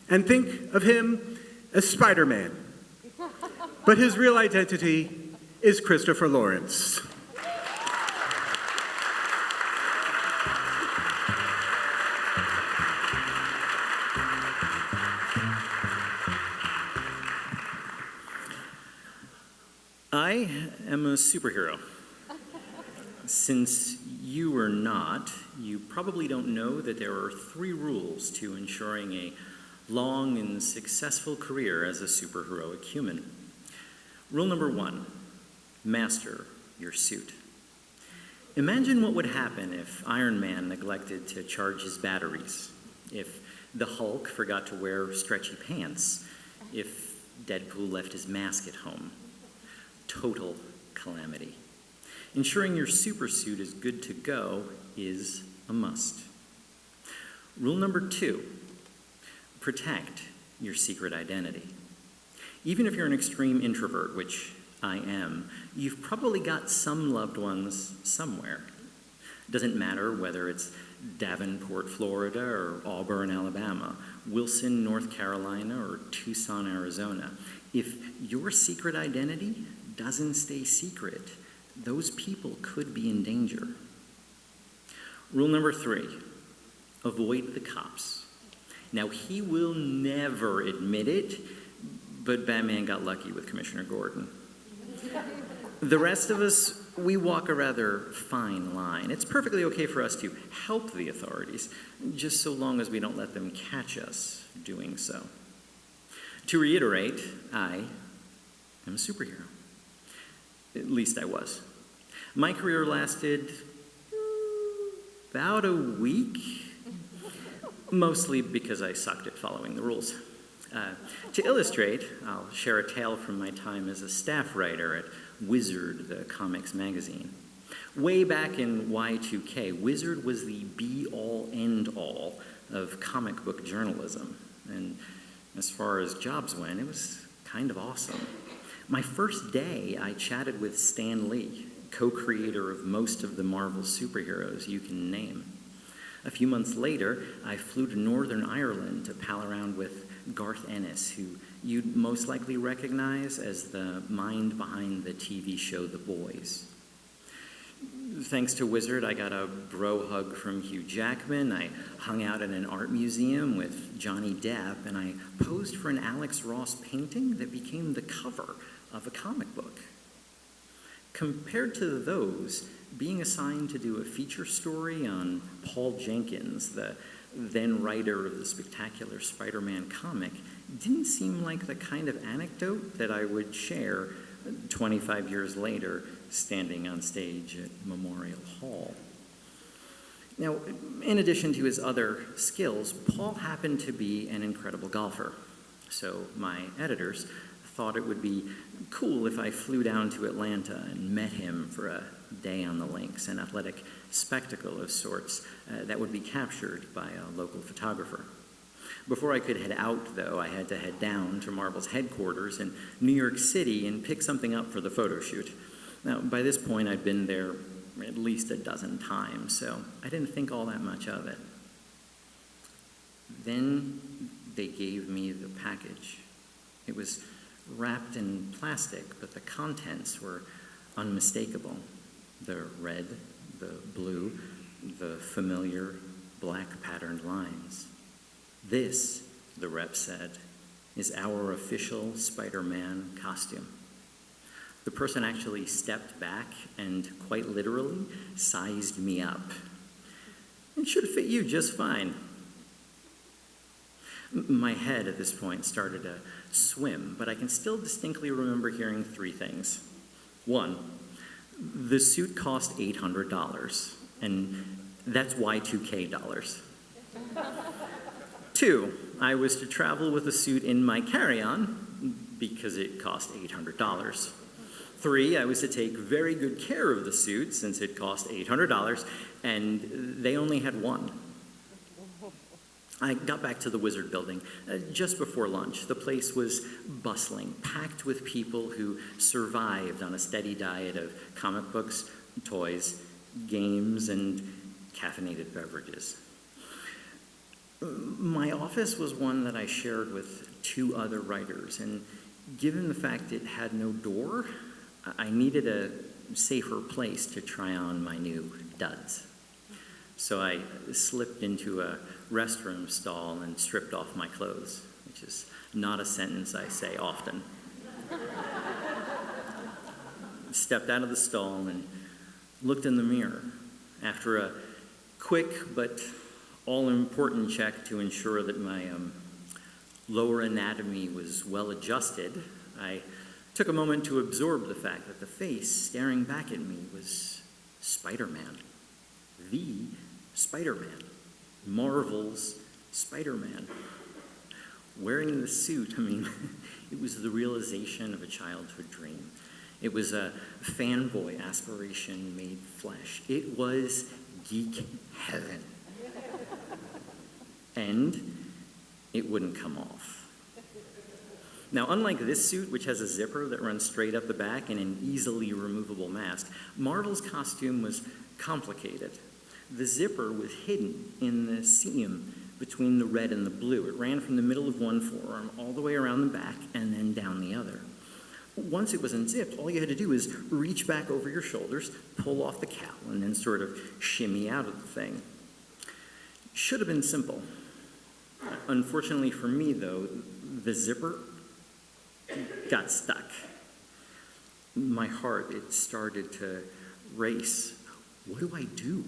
and think of him as Spider-Man, but his real identity is Christopher Lawrence. I am a superhero. Since you are not, you probably don't know that there are 3 rules to ensuring a long and successful career as a superheroic human. Rule number 1, master your suit. Imagine what would happen if Iron Man neglected to charge his batteries, if the Hulk forgot to wear stretchy pants, if Deadpool left his mask at home. Total calamity. Ensuring your supersuit is good to go is a must. Rule number 2, protect your secret identity. Even if you're an extreme introvert, which I am, you've probably got some loved ones somewhere. Doesn't matter whether it's Davenport, Florida, or Auburn, Alabama, Wilson, North Carolina, or Tucson, Arizona. If your secret identity doesn't stay secret, those people could be in danger. Rule number 3, avoid the cops. Now, he will never admit it, but Batman got lucky with Commissioner Gordon. The rest of us, we walk a rather fine line. It's perfectly okay for us to help the authorities, just so long as we don't let them catch us doing so. To reiterate, I am a superhero. At least I was. My career lasted about a week, mostly because I sucked at following the rules. To illustrate, I'll share a tale from my time as a staff writer at Wizard, the comics magazine. Way back in Y2K, Wizard was the be-all, end-all of comic book journalism. And as far as jobs went, it was kind of awesome. My first day, I chatted with Stan Lee, co-creator of most of the Marvel superheroes you can name. A few months later, I flew to Northern Ireland to pal around with Garth Ennis, who you'd most likely recognize as the mind behind the TV show The Boys. Thanks to Wizard, I got a bro hug from Hugh Jackman, I hung out at an art museum with Johnny Depp, and I posed for an Alex Ross painting that became the cover of a comic book. Compared to those, being assigned to do a feature story on Paul Jenkins, the then writer of the spectacular Spider-Man comic, didn't seem like the kind of anecdote that I would share 25 years later, standing on stage at Memorial Hall. Now, in addition to his other skills, Paul happened to be an incredible golfer. So my editors thought it would be cool if I flew down to Atlanta and met him for a day on the links, an athletic spectacle of sorts that would be captured by a local photographer. Before I could head out, though, I had to head down to Marvel's headquarters in New York City and pick something up for the photo shoot. Now, by this point, I'd been there at least a dozen times, so I didn't think all that much of it. Then they gave me the package. It was wrapped in plastic, but the contents were unmistakable. The red, the blue, the familiar black patterned lines. This, the rep said, is our official Spider-Man costume. The person actually stepped back and quite literally sized me up. It should fit you just fine. My head at this point started to swim, but I can still distinctly remember hearing three things. One, the suit cost $800, and that's Y2K dollars. Two, I was to travel with the suit in my carry-on because it cost $800. Three, I was to take very good care of the suit since it cost $800, and they only had one. I got back to the Wizard building just before lunch. The place was bustling, packed with people who survived on a steady diet of comic books, toys, games, and caffeinated beverages. My office was one that I shared with two other writers, and given the fact it had no door, I needed a safer place to try on my new duds. So I slipped into a restroom stall and stripped off my clothes, which is not a sentence I say often. Stepped out of the stall and looked in the mirror. After a quick but all-important check to ensure that my lower anatomy was well adjusted, I took a moment to absorb the fact that the face staring back at me was Spider-Man. The Spider-Man. Marvel's Spider-Man. Wearing the suit, it was the realization of a childhood dream. It was a fanboy aspiration made flesh. It was geek heaven. And it wouldn't come off. Now, unlike this suit, which has a zipper that runs straight up the back and an easily removable mask, Marvel's costume was complicated. The zipper was hidden in the seam between the red and the blue. It ran from the middle of one forearm all the way around the back and then down the other. Once it was unzipped, all you had to do was reach back over your shoulders, pull off the cowl, and then sort of shimmy out of the thing. Should have been simple. Unfortunately for me, though, the zipper got stuck. My heart, it started to race. What do I do?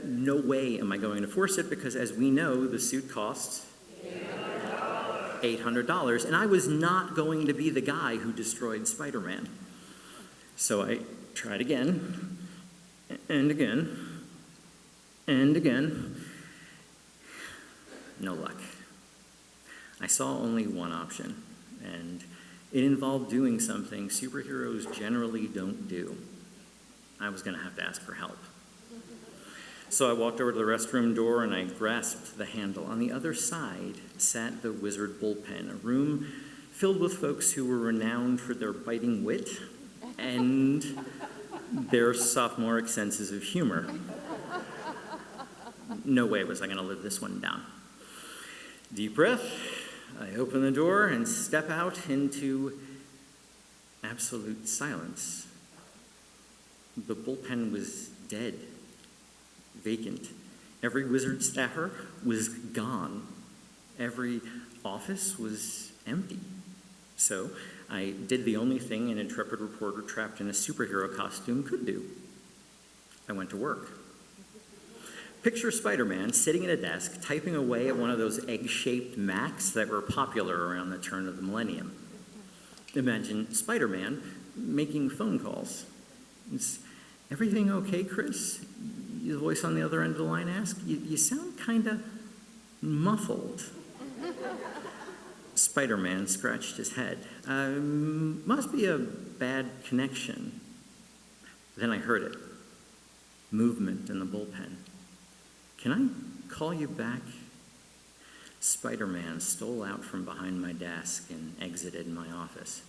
No way am I going to force it because, as we know, the suit costs $800, and I was not going to be the guy who destroyed Spider-Man. So I tried again, and again, and again. No luck. I saw only one option, and it involved doing something superheroes generally don't do. I was going to have to ask for help. So I walked over to the restroom door and I grasped the handle. On the other side sat the Wizard bullpen, a room filled with folks who were renowned for their biting wit and their sophomoric senses of humor. No way was I going to live this one down. Deep breath, I open the door and step out into absolute silence. The bullpen was dead, vacant. Every Wizard staffer was gone. Every office was empty. So I did the only thing an intrepid reporter trapped in a superhero costume could do. I went to work. Picture Spider-Man sitting at a desk, typing away at one of those egg-shaped Macs that were popular around the turn of the millennium. Imagine Spider-Man making phone calls. Is everything okay, Chris? The voice on the other end of the line asked. You sound kind of muffled. Spider-Man scratched his head. Must be a bad connection. Then I heard it. Movement in the bullpen. Can I call you back? Spider-Man stole out from behind my desk and exited my office.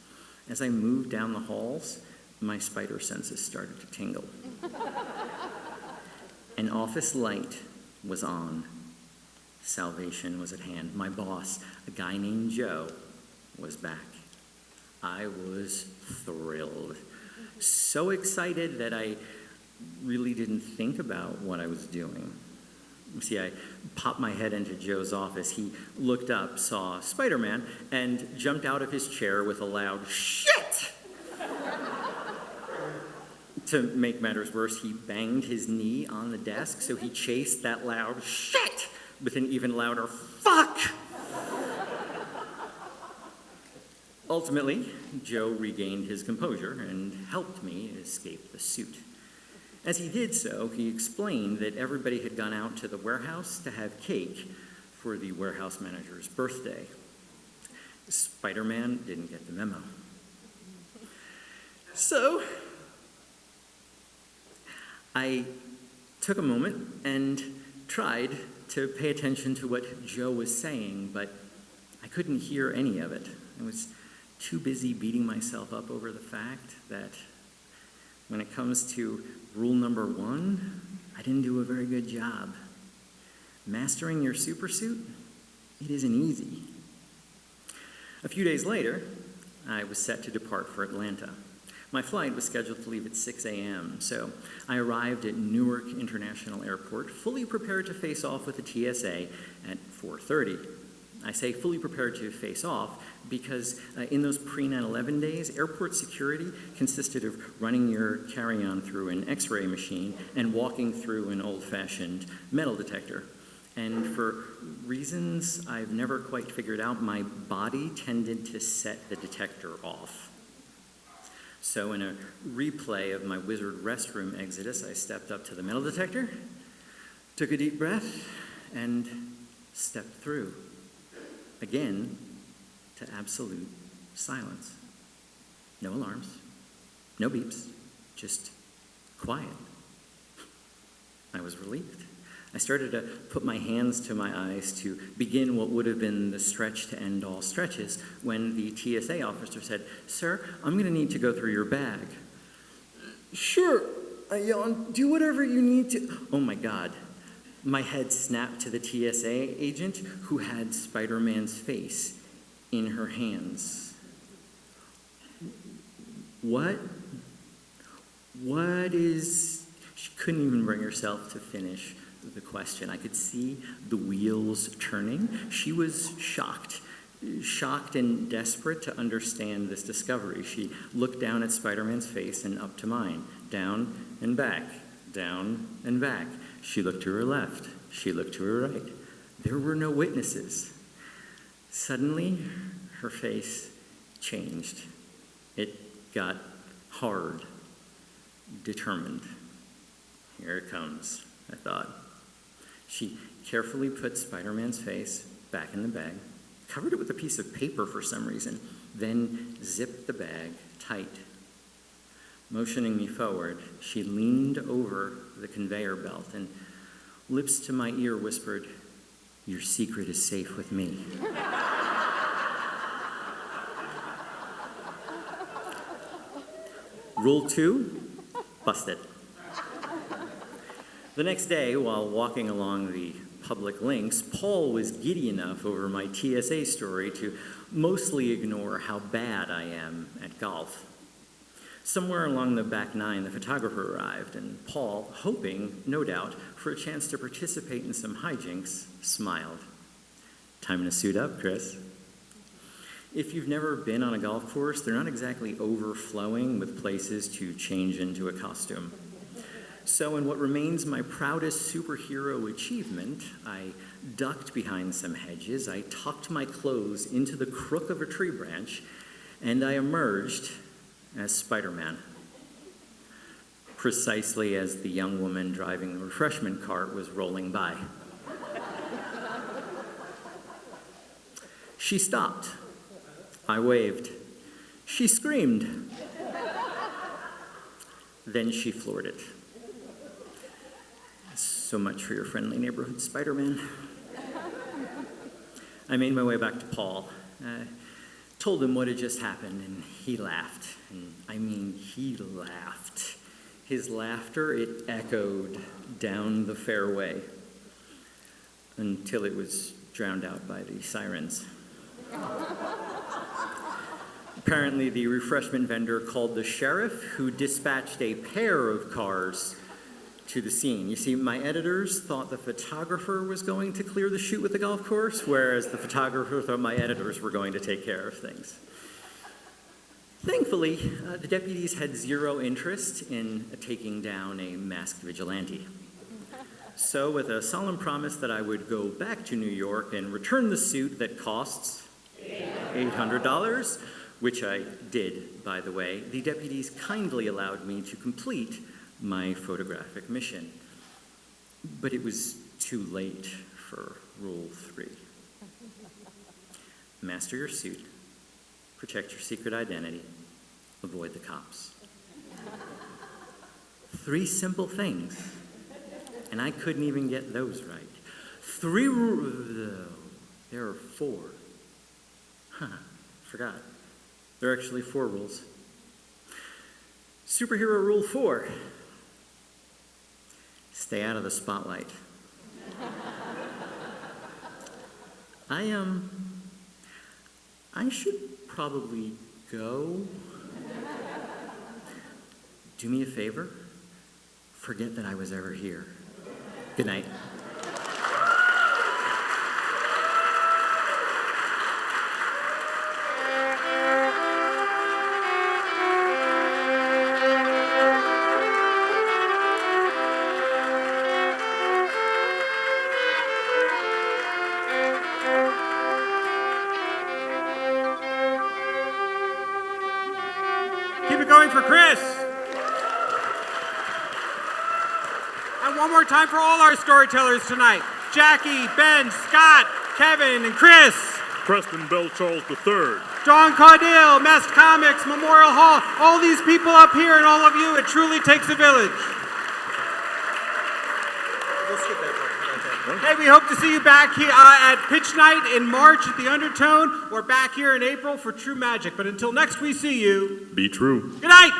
As I moved down the halls, my spider senses started to tingle. An office light was on. Salvation was at hand. My boss, a guy named Joe, was back. I was thrilled. So excited that I really didn't think about what I was doing. See, I popped my head into Joe's office. He looked up, saw Spider-Man, and jumped out of his chair with a loud, "Shit!" To make matters worse, he banged his knee on the desk, so he chased that loud "shit" with an even louder "fuck." Ultimately, Joe regained his composure and helped me escape the suit. As he did so, he explained that everybody had gone out to the warehouse to have cake for the warehouse manager's birthday. Spider-Man didn't get the memo. So, I took a moment and tried to pay attention to what Joe was saying, but I couldn't hear any of it. I was too busy beating myself up over the fact that when it comes to rule number 1, I didn't do a very good job. Mastering your supersuit, it isn't easy. A few days later, I was set to depart for Atlanta. My flight was scheduled to leave at 6 a.m., so I arrived at Newark International Airport fully prepared to face off with the TSA at 4:30. I say fully prepared to face off because in those pre-9/11 days, airport security consisted of running your carry-on through an X-ray machine and walking through an old-fashioned metal detector. And for reasons I've never quite figured out, my body tended to set the detector off. So in a replay of my wizard restroom exodus, I stepped up to the metal detector, took a deep breath, and stepped through. Again, to absolute silence. No alarms, no beeps, just quiet. I was relieved. I started to put my hands to my eyes to begin what would have been the stretch to end all stretches when the TSA officer said, "Sir, I'm going to need to go through your bag." "Sure," I yawned. "Do whatever you need to." Oh my God. My head snapped to the TSA agent who had Spider-Man's face in her hands. What is... She couldn't even bring herself to finish the question. I could see the wheels turning. She was shocked and desperate to understand this discovery. She looked down at Spider-Man's face and up to mine, down and back, down and back. She looked to her left. She looked to her right. There were no witnesses. Suddenly, her face changed. It got hard, determined. Here it comes, I thought. She carefully put Spider-Man's face back in the bag, covered it with a piece of paper for some reason, then zipped the bag tight. Motioning me forward, she leaned over the conveyor belt and, lips to my ear, whispered, "Your secret is safe with me." Rule 2, busted. The next day, while walking along the public links, Paul was giddy enough over my TSA story to mostly ignore how bad I am at golf. Somewhere along the back nine, the photographer arrived, and Paul, hoping, no doubt, for a chance to participate in some hijinks, smiled. "Time to suit up, Chris." If you've never been on a golf course, they're not exactly overflowing with places to change into a costume. So in what remains my proudest superhero achievement, I ducked behind some hedges, I tucked my clothes into the crook of a tree branch, and I emerged as Spider-Man, precisely as the young woman driving the refreshment cart was rolling by. She stopped. I waved. She screamed. Then she floored it. So much for your friendly neighborhood Spider-Man. I made my way back to Paul. Told him what had just happened, and he laughed. And I mean, he laughed. His laughter, it echoed down the fairway until it was drowned out by the sirens. Apparently, the refreshment vendor called the sheriff, who dispatched a pair of cars to the scene. You see, my editors thought the photographer was going to clear the chute with the golf course, whereas the photographer thought my editors were going to take care of things. Thankfully, the deputies had zero interest in taking down a masked vigilante. So, with a solemn promise that I would go back to New York and return the suit that costs $800, which I did, by the way, the deputies kindly allowed me to complete my photographic mission. But it was too late for Rule 3. Master your suit, protect your secret identity, avoid the cops. 3 simple things, and I couldn't even get those right. 3 rules, there are 4. Forgot. There are actually 4 rules. Superhero Rule 4, stay out of the spotlight. I should probably go. Do me a favor, forget that I was ever here. Good night. Keep it going for Chris. And one more time for all our storytellers tonight. Jackie, Ben, Scott, Kevin, and Chris. Preston Bell Charles III. John Caudill, Mest Comics, Memorial Hall, all these people up here and all of you, it truly takes a village. Hey, we hope to see you back here at Pitch Night in March at the Undertone, or back here in April for True Magic. But until next we see you, Be true. good night!